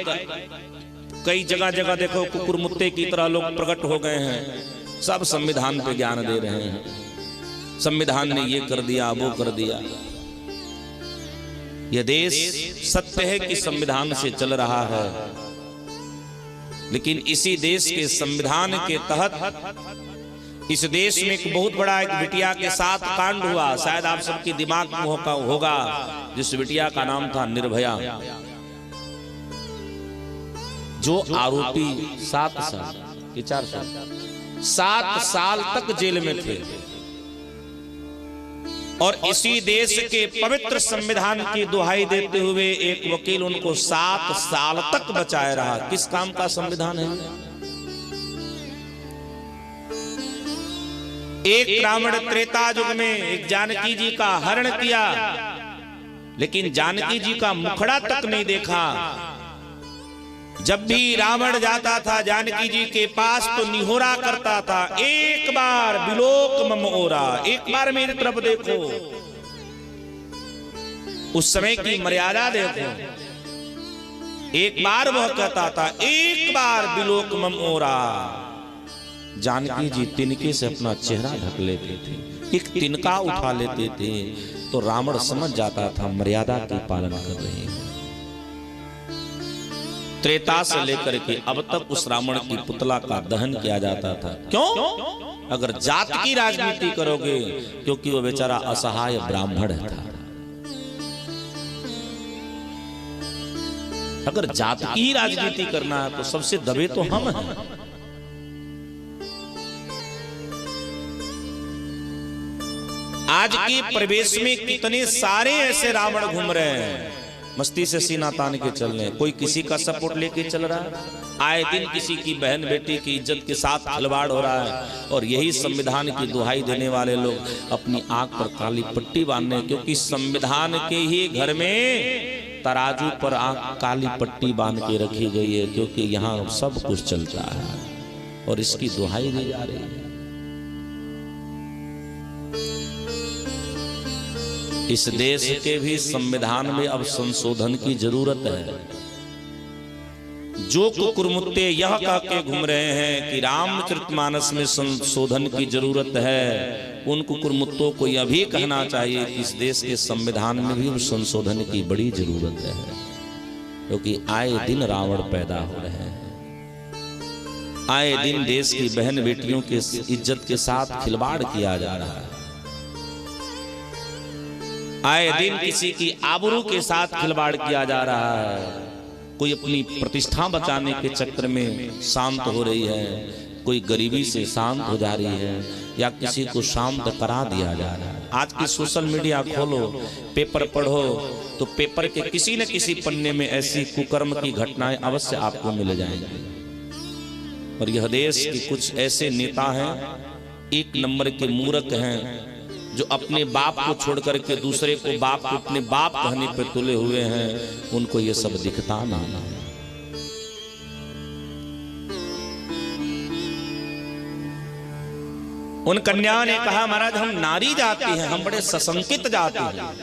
कई जगह जगह देखो कुकुर मुत्ते की तरह लोग प्रकट हो गए हैं, सब संविधान पे ज्ञान दे रहे हैं। संविधान ने ये कर दिया, वो कर दिया। यह देश सत्य है कि संविधान से चल रहा है, लेकिन इसी देश के संविधान के तहत इस देश में एक बहुत बड़ा एक बिटिया के साथ कांड हुआ। शायद आप सबके दिमाग में होगा, जिस बिटिया का नाम था निर्भया, जो आरोपी 7 साल तक जेल में थे, और इसी देश के पवित्र संविधान की दुहाई देते हुए एक वकील उनको 7 साल तक बचाए रहा। किस काम का संविधान है? एक रावण त्रेता युग में एक जानकी जी का हरण किया, लेकिन जानकी जी का मुखड़ा तक नहीं देखा। जब भी रावण जाता था जानकी जी के पास तो निहोरा करता था, एक बार बिलोक मम ओरा, एक बार मेरी तरफ देखो। उस समय की मर्यादा देखो, एक बार वह कहता था, एक बार बिलोक मम ओरा। जानकी जी तिनके से अपना चेहरा ढक लेते थे, एक तिनका उठा लेते थे, तो रावण समझ जाता था मर्यादा के पालन कर रहे हैं। त्रेता से लेकर के अब तक उस रावण की पुतला का दहन किया जाता था। क्यों? अगर जात की राजनीति करोगे, क्योंकि वो बेचारा असहाय ब्राह्मण था। अगर जात की ही राजनीति करना है तो सबसे दबे तो हम हैं। आज के परिवेश में कितने सारे ऐसे रावण घूम रहे हैं, मस्ती से सीना तान के चल रहे हैं। कोई किसी का सपोर्ट लेके चल रहा है, आए दिन किसी की बहन बेटी की इज्जत के साथ खिलवाड़ हो रहा है। और यही संविधान की दुहाई देने वाले लोग अपनी आंख पर काली पट्टी बांधने, क्योंकि संविधान के ही घर में तराजू पर आंख काली पट्टी बांध के रखी गई है, क्योंकि यहाँ सब कुछ चलता है और इसकी दुहाई दी जा रही है। इस देश के भी संविधान में अब संशोधन की जरूरत है। जो कुकुरमुत्ते यह कह के घूम रहे हैं कि रामचरितमानस में संशोधन की जरूरत है, उन कुकुरमुत्तों को यह भी कहना चाहिए कि इस देश के संविधान में भी संशोधन की बड़ी जरूरत है, क्योंकि आए दिन रावण पैदा हो रहे हैं, आए दिन देश की बहन बेटियों के इज्जत के साथ खिलवाड़ किया जा रहा है, आए दिन किसी की आबरू के साथ खिलवाड़ किया जा रहा है, कोई अपनी प्रतिष्ठा बचाने के चक्कर में शांत हो रही है, कोई गरीबी से शांत हो जा रही है, या किसी को शांत करा दिया जा रहा है। आज की सोशल मीडिया खोलो, पेपर पढ़ो, तो पेपर के किसी न किसी पन्ने में ऐसी कुकर्म की घटनाएं अवश्य आपको मिल जाएंगी। और यह देश के कुछ ऐसे नेता हैं, एक नंबर के मूर्ख हैं, जो अपने बाप को छोड़ करके दूसरे को बाप को अपने बाप कहने पर तुले हुए हैं, उनको ये सब दिखता ना। उन कन्याओं ने कहा महाराज हम नारी जाति हैं, हम बड़े सशंकित जाति हैं,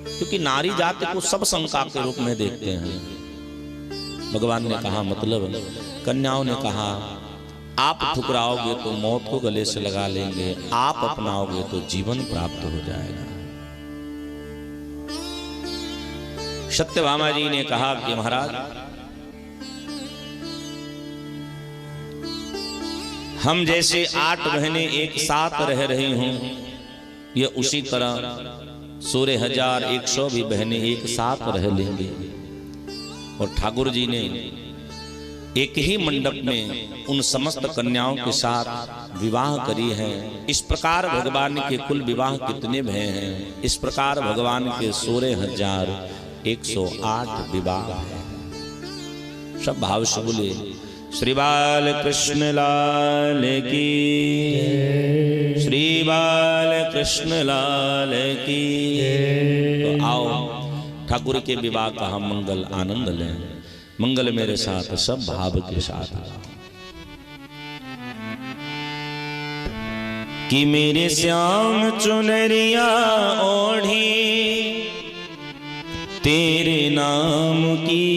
क्योंकि नारी जाति को सब शंका के रूप में देखते हैं। भगवान ने कहा मतलब, कन्याओं ने कहा आप ठुकराओगे तो मौत को गले से लगा लेंगे, आप अपनाओगे तो जीवन प्राप्त हो जाएगा। सत्यभामा जी ने कहा कि महाराज हम जैसे 8 महीने एक साथ रह रही हूं, ये उसी तरह 16,100 भी बहनें एक साथ रह लेंगे। और ठाकुर जी ने एक ही मंडप में उन समस्त कन्याओं के साथ विवाह करी है। इस प्रकार भगवान के कुल विवाह कितने भय हैं? इस प्रकार भगवान के 16,108 विवाह हैं। सब भाव से बोले श्री बाल कृष्ण लाल की, श्री बाल कृष्ण लाल की। तो आओ ठाकुर के विवाह का हम मंगल आनंद लें। मंगल मेरे साथ सब भाव के साथ। कि मेरे श्याम चुनरिया ओढ़ी तेरे नाम की,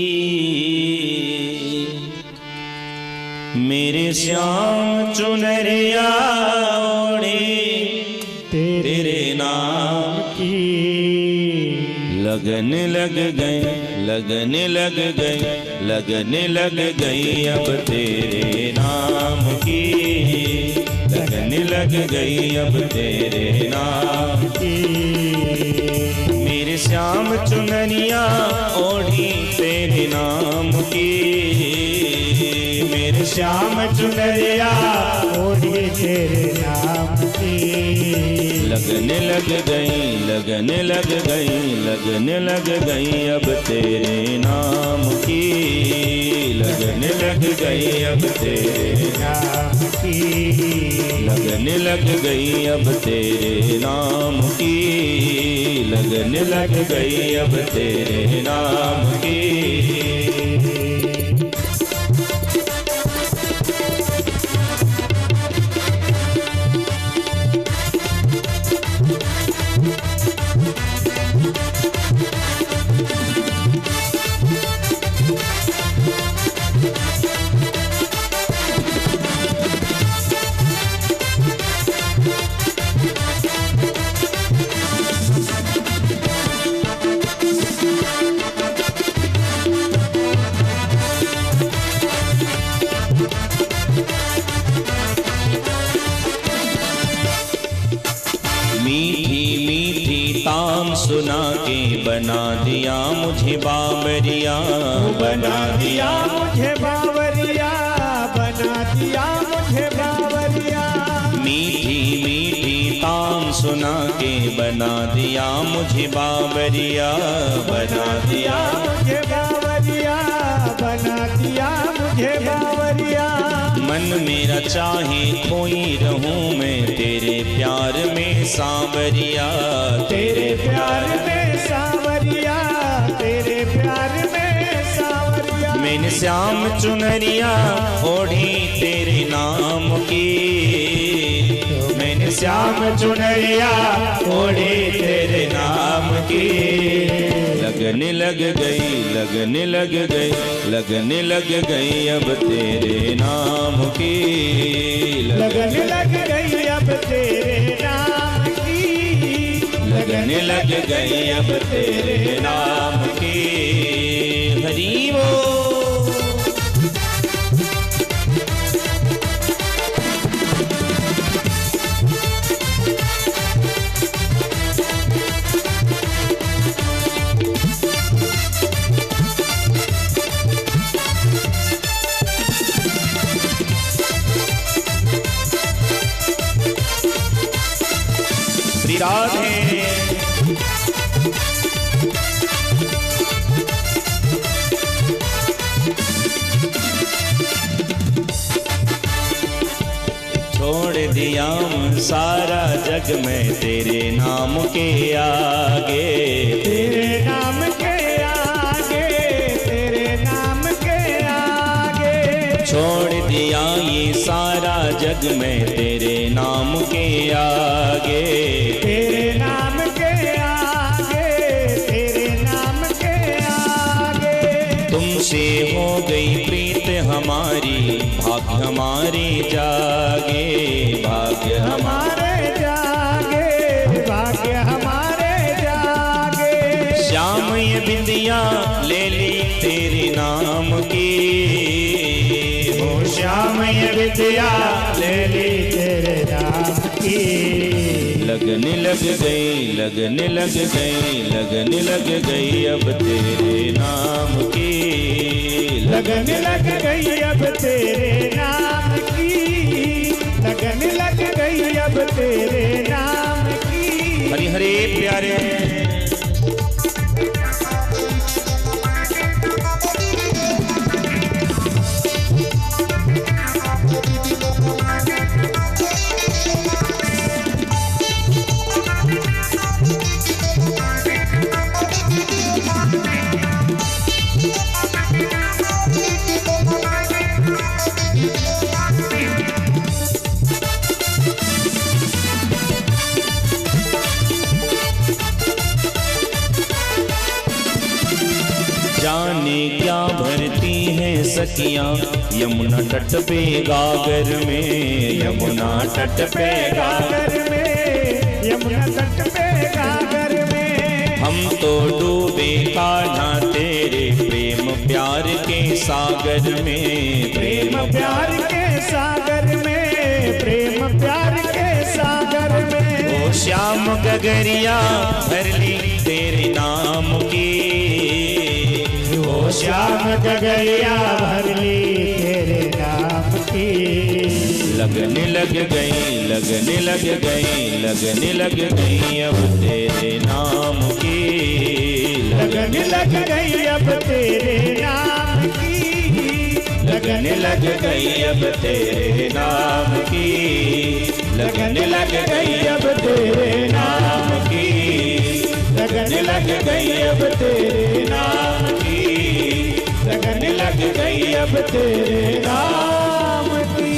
मेरे श्याम चुनरिया ओढ़ी तेरे नाम की। लगने लग गए, लगने लग गए, लगने लग गई अब तेरे नाम की, लगने लग गई अब तेरे नाम की। मेरे श्याम चुनरिया ओढ़ी तेरे नाम की, मेरे श्याम चुनरिया ओढ़ी तेरे नाम की। लगने लग गई, लगने लग गई, लगने लग गई अब तेरे नाम की, लगने लग गई अब तेरे नाम की, लगने लग गई अब तेरे नाम की, लगने लग गई अब तेरे नाम की। सुना के बना दिया मुझे बावरिया, बना दिया मुझे बावरिया, बना दिया मुझे बावरिया। मीठी मीठी तान सुना के बना दिया मुझे बावरिया, बना दिया मुझे बावरिया, बना दिया मुझे बावरिया। मन मेरा चाहे खोई रहूं मैं तेरे प्यार में सांवरिया, तेरे प्यार में सांवरिया, तेरे प्यार में सांवरिया। मैंने श्याम चुनरिया ओढ़ी तेरे नाम की, मैंने श्याम चुनरिया ओढ़ी तेरे नाम की। लगने लग गई, लगने लग गई, लगने लग गई अब तेरे नाम की, लगने लग गई अब तेरे नाम की, लगने लग गई अब तेरे नाम की। हरि बोल। श्री राधे। छोड़ दिया सारा जग में तेरे नाम के आगे, तेरे नाम के आगे, तेरे नाम के आगे। छोड़ दिया ये सारा जग में तेरे नाम के आगे, तेरे नाम के आगे, तेरे नाम के आगे। तुमसे हो गई प्रीत हमारी, भाग्य हमारे जागे, भाग्य हमारे जागे, भाग्य हमारे जागे। श्याम ये बिंदिया ले ली तेरे नाम की, ओ श्याम ये विद्या ले ली तेरे नाम की। लगने लग गई, लगने लग गई, लगने लग गई अब तेरे नाम की, लगने लग गई अब तेरे नाम की, लगने लग गई अब तेरे नाम की। हरि हरे प्यारे। जाने क्या भरती हैं सखियां यमुना तट पे गागर में, यमुना तट पे गागर गागर में, यमुना तट पे गागर में। हम तो डूबे कान्हा तेरे प्रेम प्यार के सागर में, प्रेम प्यार के सागर में, प्रेम प्यार के सागर में। ओ श्याम गगरिया भर ली तेरे नाम की, ओ श्याम गगरिया भर ली तेरे नाम की। लगने लग गई, लगने लग गई, लगने लग गई अब तेरे नाम की, लगने लग गई अब तेरे नाम की, लगने लग गई अब तेरे नाम की, लगने लग गई अब तेरे नाम की, लगने लग गई अब तेरे नाम की, लगने लग गई अब तेरे नाम की।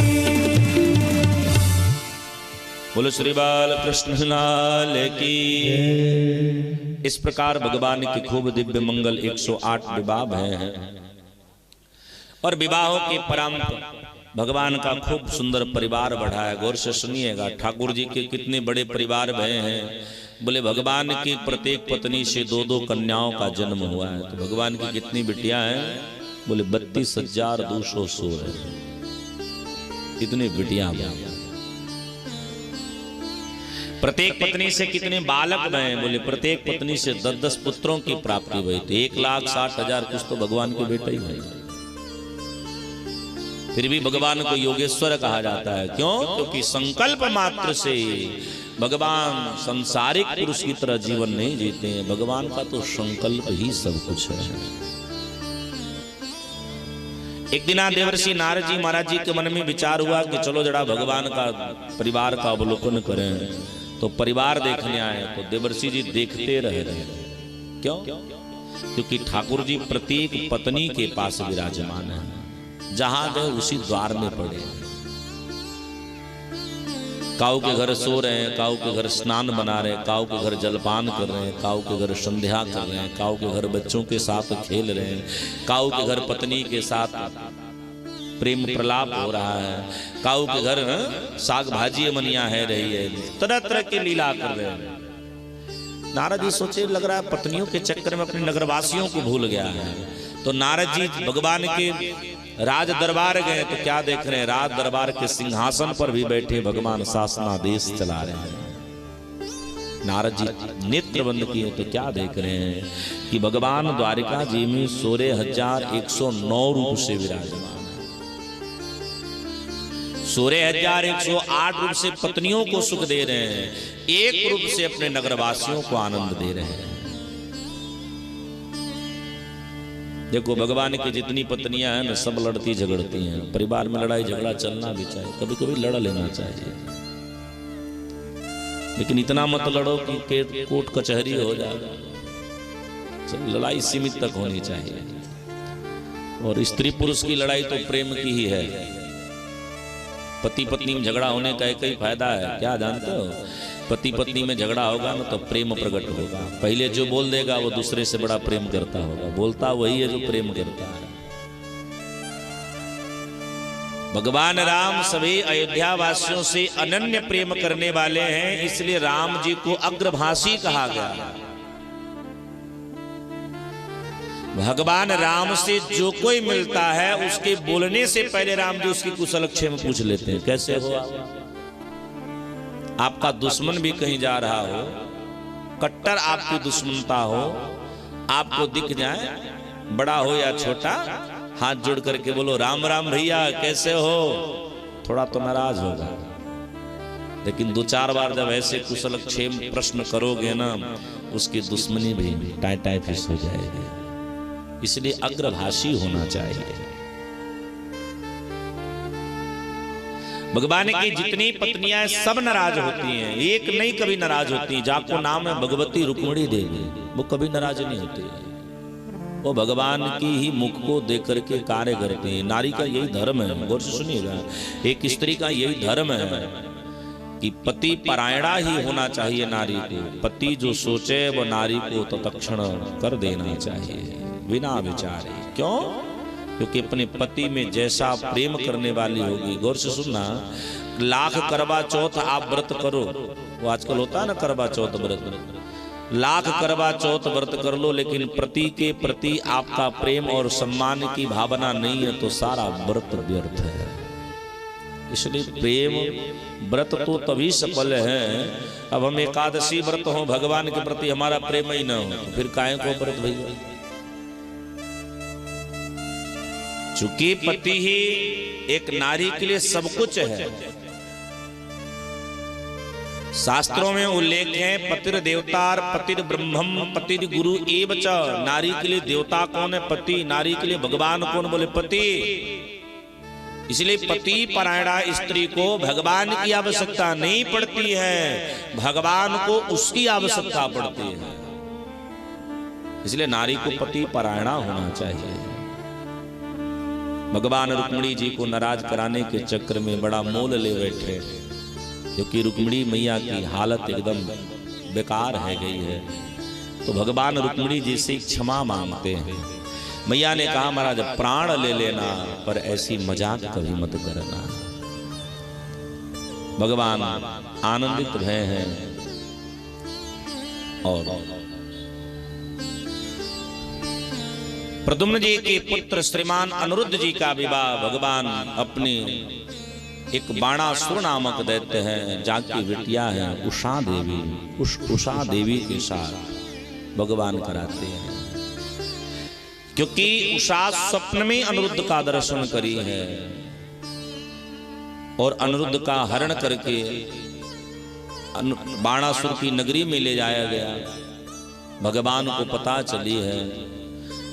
बोलो श्री बाल कृष्ण लाल की। इस प्रकार भगवान की खूब दिव्य मंगल 108 विवाह हैं और विवाहों के परांत भगवान का खूब सुंदर परिवार बढ़ा है। गौर से सुनिएगा, ठाकुर जी के कितने बड़े परिवार भये हैं। बोले भगवान की प्रत्येक पत्नी से 2-2 कन्याओं का जन्म हुआ है। तो भगवान की कितनी बिटियां हैं? बोले 32,216 है। कितनी बिटियां हैं? प्रत्येक पत्नी से कितने बालक भये? बोले प्रत्येक पत्नी से 10-10 पुत्रों की प्राप्ति हुई थी। 1,60,000 कुछ तो भगवान के बेटे ही भये। फिर भी भगवान को योगेश्वर कहा जाता है। क्यों? क्योंकि संकल्प मात्र से भगवान संसारिक पुरुष की तरह जीवन नहीं जीते हैं। भगवान का तो संकल्प ही सब कुछ है। एक दिन देवर्षि नारद जी महाराज जी के मन में विचार हुआ कि चलो जरा भगवान का परिवार का अवलोकन करें। तो परिवार देखने आए तो देवर्षि जी देखते रहे। क्यों? क्योंकि ठाकुर जी प्रत्येक पत्नी के पास विराजमान है। जहां गए उसी द्वार में पड़े। काऊ के घर सो रहे हैं, काऊ के घर स्नान बना रहे हैं, काऊ के घर जलपान कर रहे हैं, काऊ के घर संध्या कर रहे हैं, काऊ के घर बच्चों के साथ खेल रहे हैं, काऊ के घर पत्नी के साथ प्रेम प्रलाप हो रहा है, काऊ के घर साग भाजी मनिया है रही है, तरह तरह की लीला कर रहे हैं। नारद जी सोचे लग रहा है पत्नियों के चक्कर में अपने नगरवासियों को भूल गया है। तो नारद जी भगवान के राज दरबार गए तो क्या देख रहे हैं, राज दरबार के सिंहासन पर भी बैठे भगवान शासनादेश चला रहे हैं। नारद जी नेत्र बंद किए तो क्या देख रहे हैं कि भगवान द्वारिका जी में 16,109 रूप से विराजमान, 16,108 रूप से पत्नियों को सुख दे रहे हैं, एक रूप से अपने नगरवासियों को आनंद दे रहे हैं। देखो भगवान की जितनी पत्नियां हैं ना सब लड़ती झगड़ती हैं। परिवार में लड़ाई झगड़ा चलना भी चाहिए, कभी कभी लड़ लेना चाहिए, लेकिन इतना मत लड़ो कि कोर्ट कचहरी हो जाए। लड़ाई सीमित तक होनी चाहिए। और स्त्री पुरुष की लड़ाई तो प्रेम की ही है। पति पत्नी में झगड़ा होने का एक ही फायदा है, क्या जानते हो? पति पत्नी में झगड़ा होगा ना तो प्रेम प्रकट होगा। पहले जो बोल देगा वो दूसरे से बड़ा प्रेम करता होगा। बोलता वही है जो प्रेम करता है। भगवान राम सभी अयोध्या वासियों से अनन्य प्रेम करने वाले हैं, इसलिए राम जी को अग्रभाषी कहा गया। भगवान राम से जो कोई मिलता है उसके बोलने से पहले राम जी उसकी कुशल क्षेम पूछ लेते हैं। कैसे हो आपका दुश्मन भी कहीं जा रहा हो, कट्टर आपकी दुश्मनता हो, आपको दिख जाए, बड़ा हो या छोटा, हाथ जोड़ करके बोलो राम राम भैया कैसे हो। थोड़ा तो नाराज होगा, लेकिन 2-4 बार जब ऐसे कुशल क्षेम प्रश्न करोगे ना, उसकी दुश्मनी भी टाई टाई फिस हो जाएगी। इसलिए अग्रभाषी होना चाहिए। भगवान की जितनी पत्नियां सब नाराज होती हैं, एक नहीं कभी नाराज होती। जाको नाम है भगवती रुक्मिणी देवी, वो कभी नाराज नहीं होती। वो भगवान की ही मुख को देख करके कार्य करते हैं। नारी का यही धर्म है, गौर से सुनिएगा, एक स्त्री का यही धर्म है कि पति परायणा ही होना चाहिए नारी को। पति जो सोचे वो नारी को तत्क्षण कर देना चाहिए बिना विचारे। क्यों? क्योंकि अपने पति में जैसा प्रेम करने वाली होगी। गौर से सुनना, लाख करवा चौथ आप व्रत करो, वो आजकल होता है ना करवा चौथ व्रत, लाख करवा चौथ व्रत कर लो, लेकिन पति के प्रति आपका प्रेम और सम्मान की भावना नहीं है तो सारा व्रत व्यर्थ है। इसलिए प्रेम व्रत तो तभी सफल है। अब हम एकादशी व्रत हो, भगवान के प्रति हमारा प्रेम ही न हो तो फिर काहे को व्रत भैया? चूंकि पति ही एक नारी के लिए सब कुछ है। शास्त्रों में उल्लेख है पतिर देवतार पतिर ब्रह्मम पतिर गुरु एव च। नारी के लिए देवता कौन है? पति। नारी के लिए भगवान कौन? बोले पति। इसलिए पति परायणा स्त्री को भगवान की आवश्यकता नहीं पड़ती है, भगवान को उसकी आवश्यकता पड़ती है। इसलिए नारी को पति परायणा होना चाहिए। भगवान रुक्मिणी जी को नाराज कराने के चक्कर में बड़ा मोल ले बैठे, क्योंकि रुक्मिणी मैया की हालत एकदम बेकार है गई है। तो भगवान रुक्मिणी जी से क्षमा मांगते हैं। मैया ने कहा महाराज प्राण ले लेना, पर ऐसी मजाक कभी मत करना। भगवान आनंदित भय हैं और प्रद्युम्न जी के पुत्र श्रीमान अनिरुद्ध जी का विवाह भगवान अपने एक बाणासुर नामक दैत्य हैं, जाकी बिटिया है उषा देवी, उषा देवी के साथ भगवान कराते हैं। क्योंकि उषा स्वप्न में अनिरुद्ध का दर्शन करी है और अनिरुद्ध का हरण करके बाणासुर की नगरी में ले जाया गया। भगवान को पता चली है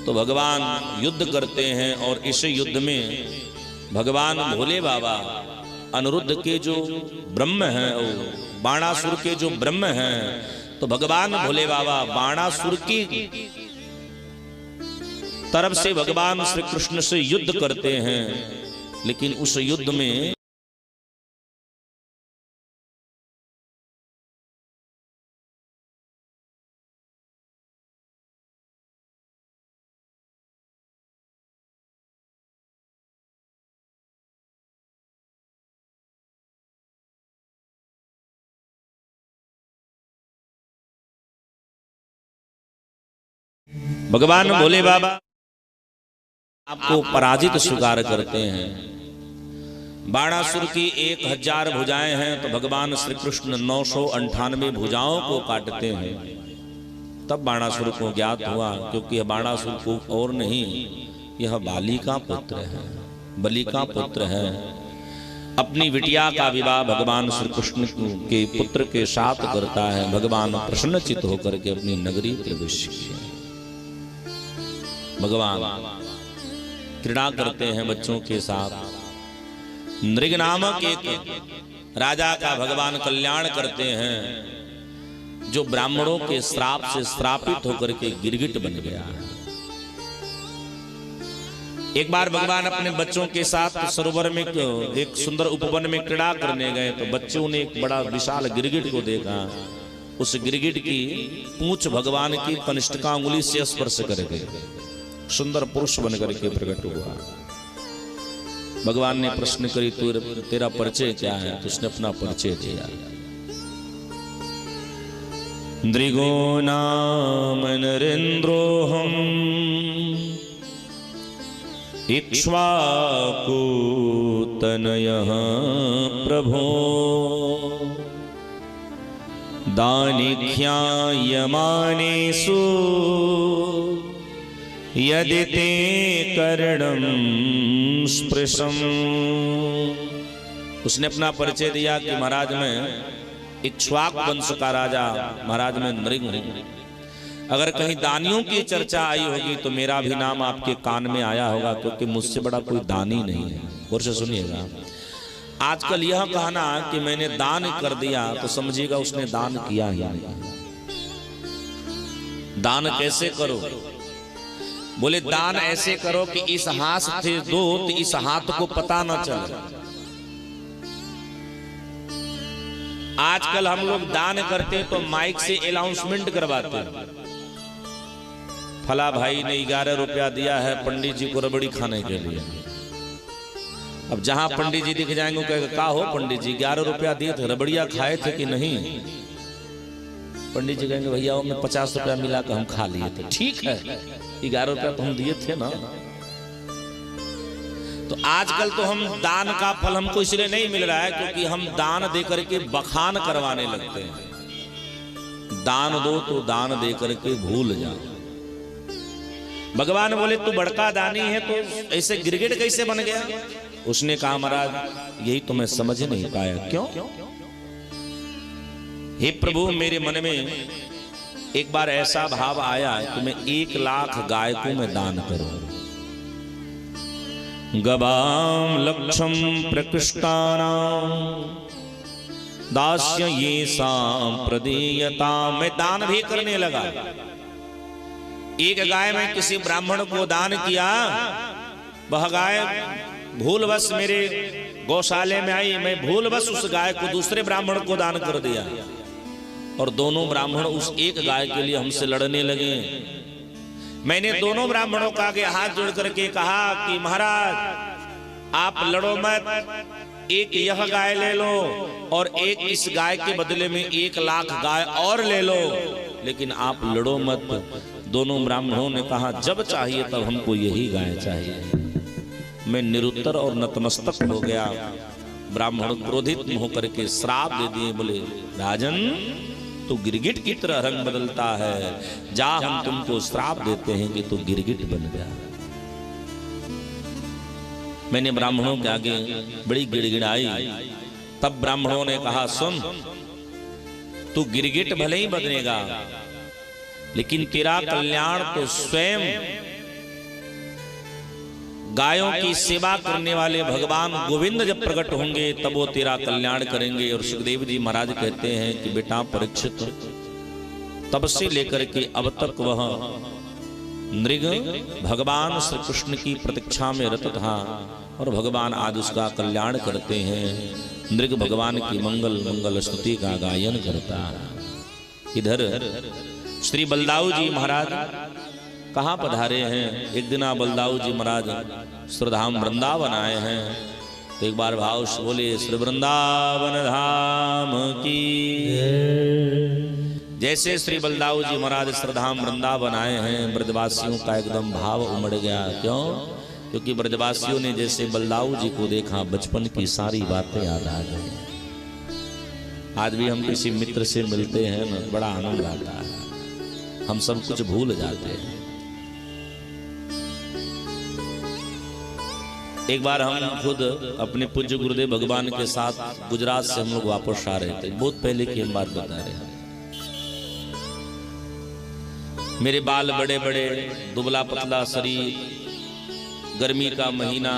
तो भगवान युद्ध करते हैं और इस युद्ध में भगवान भोले बाबा अनिरुद्ध के जो ब्रह्म हैं, बाणासुर के जो ब्रह्म हैं, तो भगवान भोले बाबा बाणासुर की तरफ से भगवान श्री कृष्ण से युद्ध करते हैं। लेकिन उस युद्ध में भगवान भोले बाबा आपको पराजित स्वीकार करते हैं। बाणासुर की 1000 भुजाएं हैं तो भगवान श्री कृष्ण 998 भुजाओं को काटते हैं। तब बाणासुर को ज्ञात हुआ, क्योंकि यह बाणासुर को और नहीं, यह बाली का पुत्र है, बलि का पुत्र है। अपनी बिटिया का विवाह भगवान श्री कृष्ण के पुत्र के साथ करता है। भगवान प्रसन्नचित होकर के अपनी नगरी प्रवेश किया। भगवान क्रीड़ा करते हैं बच्चों के साथ। नृग नामक एक राजा का भगवान कल्याण करते हैं, जो ब्राह्मणों के श्राप से श्रापित होकर के गिरगिट बन गया। एक बार भगवान अपने बच्चों के साथ सरोवर में एक सुंदर उपवन में क्रीड़ा करने गए तो बच्चों ने एक बड़ा विशाल गिरगिट को देखा। उस गिरगिट की पूंछ भगवान की कनिष्ठिका उंगली से स्पर्श कर गई। सुंदर पुरुष बनकर के प्रकट हुआ। भगवान ने प्रश्न करी, तेरा परिचय क्या है? तो उसने अपना परिचय दिया। नृगो नाम नरेंद्रोहम इक्ष्वाकु तनयः प्रभो दानिख्यायमानेषु यदि ते कर्णं स्पृशम्। उसने अपना परिचय दिया कि महाराज मैं इक्ष्वाक वंश का राजा, महाराज मैं नृग हूं। अगर कहीं दानियों की चर्चा आई होगी तो मेरा भी नाम आपके कान में आया होगा, क्योंकि मुझसे बड़ा कोई दानी नहीं है। और से सुनिएगा, आजकल यह कहना कि मैंने दान कर दिया तो समझिएगा उसने दान किया ही नहीं। दान कैसे करो? बोले दान ऐसे करो कि इस हाथ से दो तो इस हाथ को पता न चले। आजकल हम लोग दान करते तो माइक से अनाउंसमेंट करवाते, फला भाई ने 11 रुपया दिया है पंडित जी को रबड़ी खाने के लिए। अब जहां पंडित जी दिख जाएंगे कहेगा, का हो पंडित जी 11 रुपया दिए थे, रबड़िया खाए थे कि नहीं? पंडित जी कहेंगे, भैया वो में 50 रुपया मिला कर हम खा लिए थे। ठीक है, 11 रुपया तो हम दिए थे ना। तो आजकल तो हम दान का फल हमको इसलिए नहीं मिल रहा है क्योंकि हम दान देकर के बखान करवाने लगते हैं। दान दो तो दान देकर के भूल जाओ। भगवान बोले तू बड़का दानी है तो ऐसे गिरगिट कैसे बन गया? उसने कहा, महाराज यही तो मैं समझ नहीं पाया। क्यों? हे प्रभु, मेरे मन में एक बार ऐसा भाव आया कि मैं 1 लाख गाय को मैं दान करूं। गवाम लक्षम प्रकृष्टानां दास्य ये साम प्रदेयता। मैं दान भी करने लगा। 1 गाय में किसी ब्राह्मण को दान किया, वह गाय भूलवश मेरे गौशाले में आई। मैं भूलवश उस गाय को दूसरे ब्राह्मण को दान कर दिया और दोनों ब्राह्मण उस 1 गाय के लिए हमसे लड़ने लगे। मैंने दोनों ब्राह्मणों का आगे हाथ जोड़ करके कहा कि महाराज आप लड़ो मत, एक यह गाय ले लो और एक इस गाय के बदले में 1 लाख गाय और ले लो, लेकिन आप लड़ो मत। दोनों ब्राह्मणों ने कहा जब चाहिए तब हमको यही गाय चाहिए। मैं निरुत्तर और नतमस्तक हो गया। ब्राह्मण क्रोधित होकर के श्राप दे दिए, बोले राजन तू गिरगिट की तरह रंग बदलता है, जा हम तुमको श्राप देते हैं कि तू गिरगिट बन गया। मैंने ब्राह्मणों के आगे बड़ी गिड़गिड़ाई। तब ब्राह्मणों ने कहा, सुन तू गिरगिट भले ही बनेगा लेकिन तेरा कल्याण तो स्वयं गायों की सेवा करने वाले भगवान गोविंद जब प्रकट होंगे तब वो तेरा कल्याण करेंगे। और सुखदेव जी महाराज कहते हैं कि बेटा परीक्षित, तब से लेकर के अब तक वह नृग भगवान श्री कृष्ण की प्रतीक्षा में रत था और भगवान आज उसका कल्याण करते हैं। नृग भगवान की मंगल मंगल स्तुति का गायन करता है। इधर श्री बलदाऊ जी महाराज कहाँ पधारे हैं? एक दिन बलदाऊ जी महाराज श्रीधाम वृंदावन आए हैं। तो एक बार भाव से बोले श्री वृंदावन धाम की जैसे श्री बलदाऊ जी महाराज श्रद्धाम वृंदावन आए हैं, ब्रजवासियों का एकदम भाव उमड़ गया। क्यों? क्योंकि ब्रजवासियों ने जैसे बलदाऊ जी को देखा, बचपन की सारी बातें याद आ गई। आज भी हम किसी मित्र से मिलते हैं ना, बड़ा आनंद आता है, हम सब कुछ भूल जाते हैं। एक बार हम खुद अपने पूज्य गुरुदेव भगवान के साथ गुजरात से हम लोग वापस आ रहे थे, बहुत पहले की हम बात बता रहे हैं। मेरे बाल बड़े बड़े, दुबला पतला शरीर, गर्मी का महीना,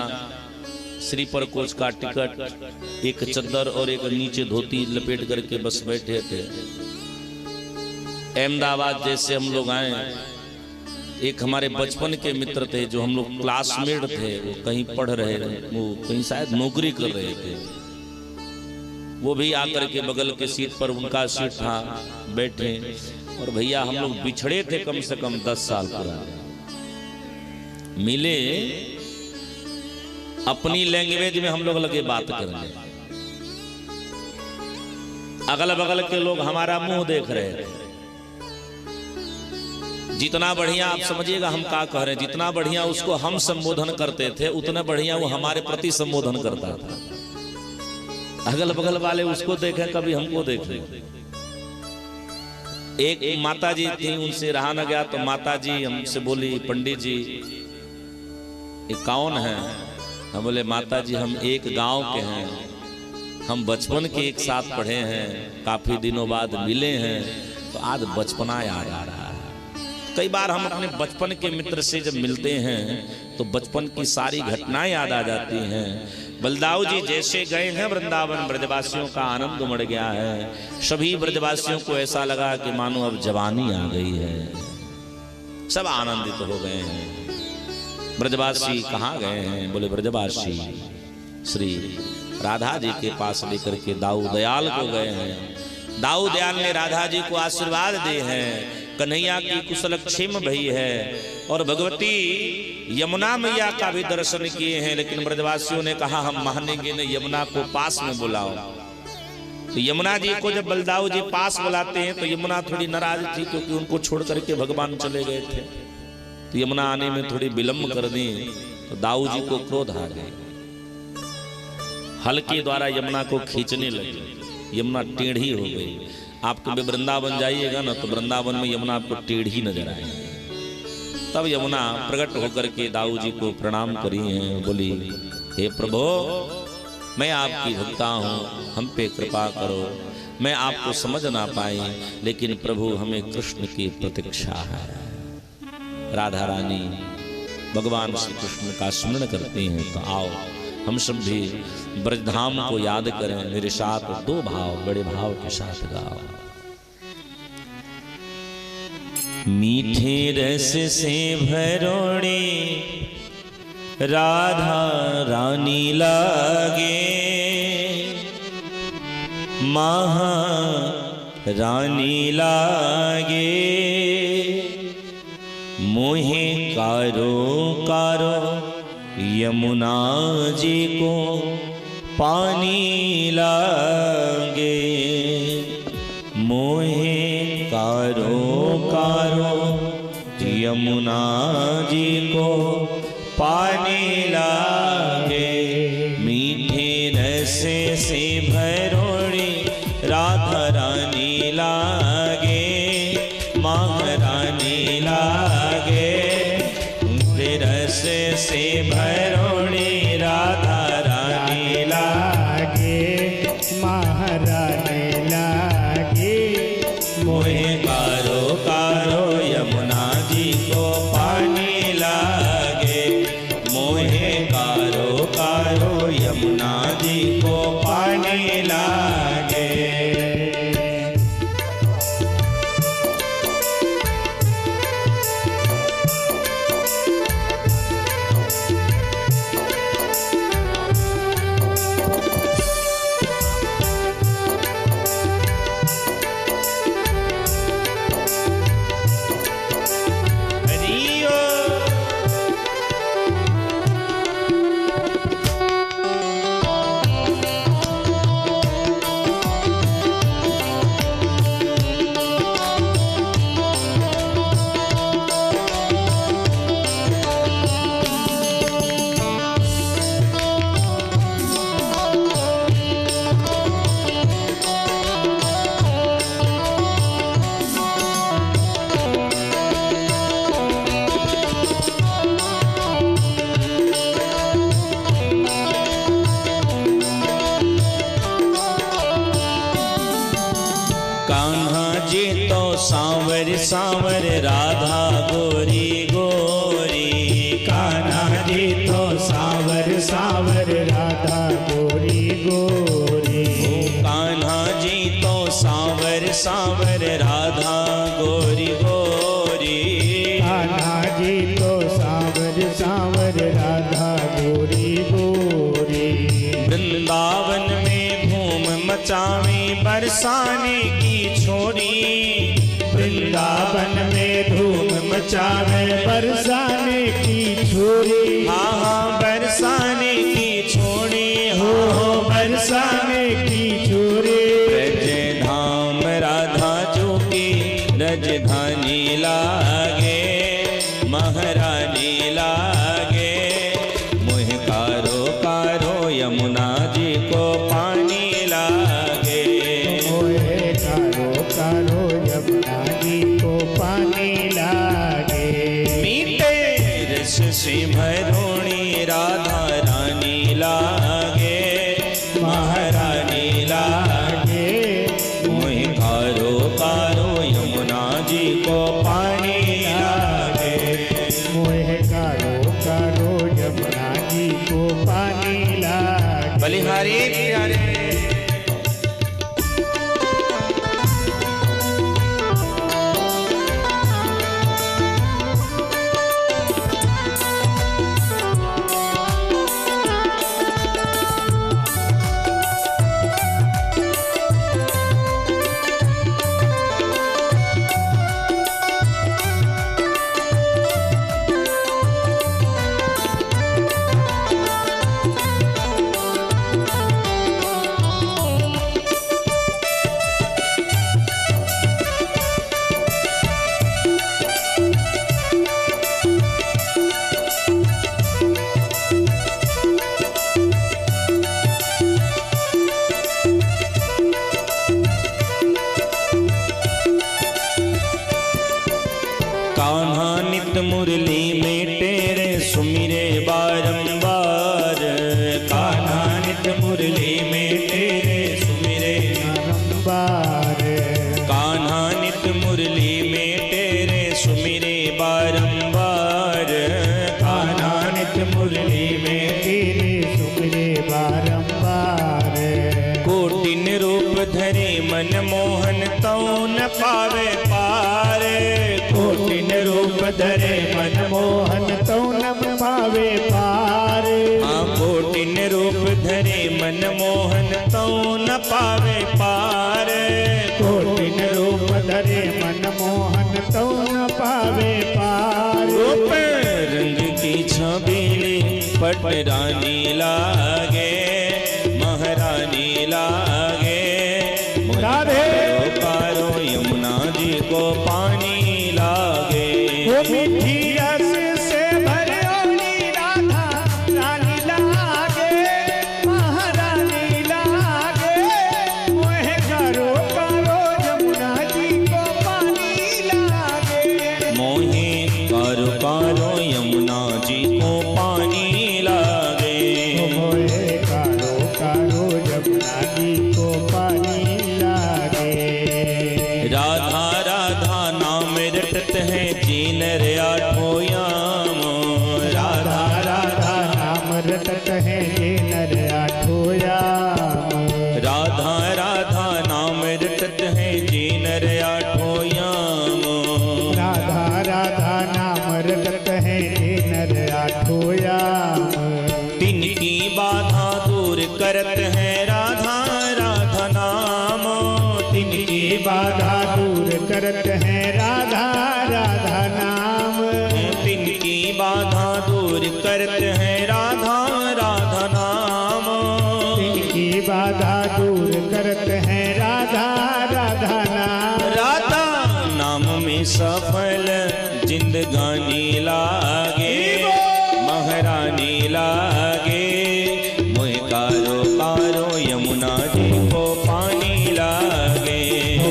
स्लीपर कोच का टिकट, एक चद्दर और एक नीचे धोती लपेट करके बस बैठे थे। अहमदाबाद जैसे हम लोग आए, एक हमारे बचपन के मित्र थे जो हम लोग क्लासमेट थे, वो कहीं पढ़ रहे थे, वो कहीं शायद नौकरी कर रहे थे। वो भी आकर के बगल के सीट पर, उनका सीट था, बैठे। और भैया हम लोग बिछड़े थे कम से कम 10 साल पुराने। मिले, अपनी लैंग्वेज में हम लोग लगे बात करने। अगल बगल के लोग हमारा मुंह देख रहे थे। जितना बढ़िया आप समझिएगा हम क्या कह रहे हैं, जितना बढ़िया उसको हम संबोधन करते थे, उतना बढ़िया वो हमारे प्रति संबोधन करता था। अगल बगल वाले उसको देखे, कभी हमको देखे। एक माता जी थी, उनसे रहा न गया तो माता जी हमसे बोली, पंडित जी ये कौन है? हम बोले माता जी हम एक गांव के हैं, हम बचपन के एक साथ पढ़े हैं, काफी दिनों बाद मिले हैं, तो आज बचपना याद आ रहा है। कई बार हम अपने बचपन के मित्र से जब मिलते हैं तो बचपन की सारी घटनाएं याद आ जाती हैं। बलदाऊ जी जैसे गए हैं वृंदावन, ब्रजवासियों का आनंद उमड़ गया है। सभी ब्रजवासियों को ऐसा लगा कि मानो अब जवानी आ गई है, सब आनंदित हो गए हैं। ब्रजवासी कहाँ गए हैं? बोले ब्रजवासी श्री राधा जी के पास लेकर के दाऊ दयाल को गए हैं। दाऊ दयाल ने राधा जी को आशीर्वाद दिए हैं, कन्हैया की कुशल क्षेम भई है, और भगवती यमुना मैया का भी दर्शन किए हैं। लेकिन ब्रजवासियों ने कहा हम मानेंगे नहीं, यमुना को पास में बुलाओ। तो यमुना जी को जब बलदाऊ जी पास बुलाते हैं तो यमुना थोड़ी नाराज थी, क्योंकि उनको छोड़ करके भगवान चले गए थे। तो यमुना आने में थोड़ी विलंब कर दी, तो दाऊ जी को क्रोध आ गए, हल के द्वारा यमुना को खींचने लगे। यमुना टेढ़ी हो गई। आप कभी वृंदावन जाइएगा ना तो वृंदावन में यमुना आपको टेढ़ी नजर आएगी। तब यमुना प्रकट होकर के दाऊ जी को प्रणाम करी हैं, बोली हे प्रभु मैं आपकी भक्ता हूँ, हम पे कृपा करो। मैं आपको समझ ना पाई, लेकिन प्रभु हमें कृष्ण की प्रतीक्षा है। राधा रानी भगवान श्री कृष्ण का स्मरण करती हैं, तो आओ हम सब भी ब्रजधाम को याद करें। मेरे साथ दो भाव, बड़े भाव के साथ गाओ। मीठे रस से भरोड़ी राधा रानी लागे, महा रानी लागे, मोहे कारो कारो यमुना जी को पानी लागे। मोहे कारो कारो यमुना जी को पानी लागे। मीठे रस से भरोड़ी राधा रानी लागे, महारानी लागे। रस से भरोड़ी राधा रानी लागे, महारानी लागे। मोहे कारो कारो यमुना जी को पानी लागे। मोहे कारो कारो यमुना जी को पानी लागे। गोरी गोरी। कान्हा जी तो सावर सावर राधा गोरी गोरी। कान्हा जी तो सावर सावर राधा गोरी गोरी। कान्हा जी तो सावर सावर राधा गोरी गोरी। वृंदावन में धूम मचावे बरसाने की छोरी। वृंदावन में धूम मचावे बरसाने की छोरी। हाँ हाँ बरसाने की छोरी। हो बरसाने की छोरी। ब्रज धाम राधा जो की राजधानी लागे महारानी लागे। मोह कारो कारो यमुना जी को पानी लागे। मोहे कारो कारो यमुना जी को पानी लागे। मीठे रस से भरोणी राधा रानी लागे महारानी लागे। मोह कारो कारो यमुना जी को पानी लागे। मोहे कारो कारो यमुना जी को पानी लागे। बलिहारी प्यारे कान्हा नित मुरली में तेरे सुमिरे बारंबार। कान्हा नित मुरली में तेरे सुमिरे बारंबार। कान्हा नित मुरली में तेरे सुमिरे बारंबार। कान्हा नित मुरली में तेरे सुमिरे बारंबार। कोटिन रूप धरे मन मोहन तौ न पावे पार। कोटिन रूप धरे मन मोहन तो न पावे पार। हाँ कोटिन रूप धरे मन मोहन तौ न पावे पार। कोटिन रूप धरे मन मोहन तो न पावे पार। रूप रंग की छबीली पटरानी लागे महारानी लागे। राधे कारो यमुना जी को पानी लागे। वो मीठी रस से भरोड़ी राधा रानी लागे महारानी लागे। मोहे करो करो यमुना जी को पानी लागे। मोहे कारो कारो यमुना जी को पानी लागे। मोहे करो करो यमुना जी को पानी लागे। राधा राधा नाम रटत है जीनर आठो याम। राधा राधा नाम रटत है ये नर आठो याम। राधा राधा नाम रटत है जीनर आठो याम। राधा राधा नाम रटत है ये नर आठो याम। तिनकी बाधा दूर करत है राधा राधा नाम। तिनकी बाधा दूर करत है राधा राधा नाम। तिनकी बाधा दूर करत है राधा राधा नाम। तिनकी बाधा दूर करत है राधा राधा नाम। राधा नाम में सफल जिंदगानी लागे महारानी लागे। मोह कारो कारो यमुना जी को पानी लागे।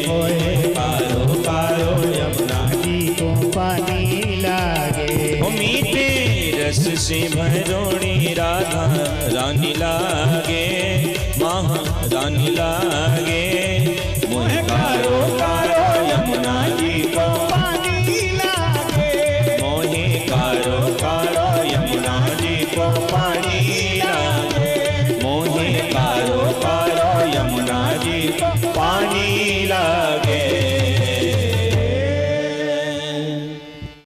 मोहे कारो कारो यमुना जी को पानी लागे। ओ मीठे रस से भरोड़ी राधा रानी लागे महारानी लागे। मोह कारो कारो यमुना जी को पानी लागे। यमुना जी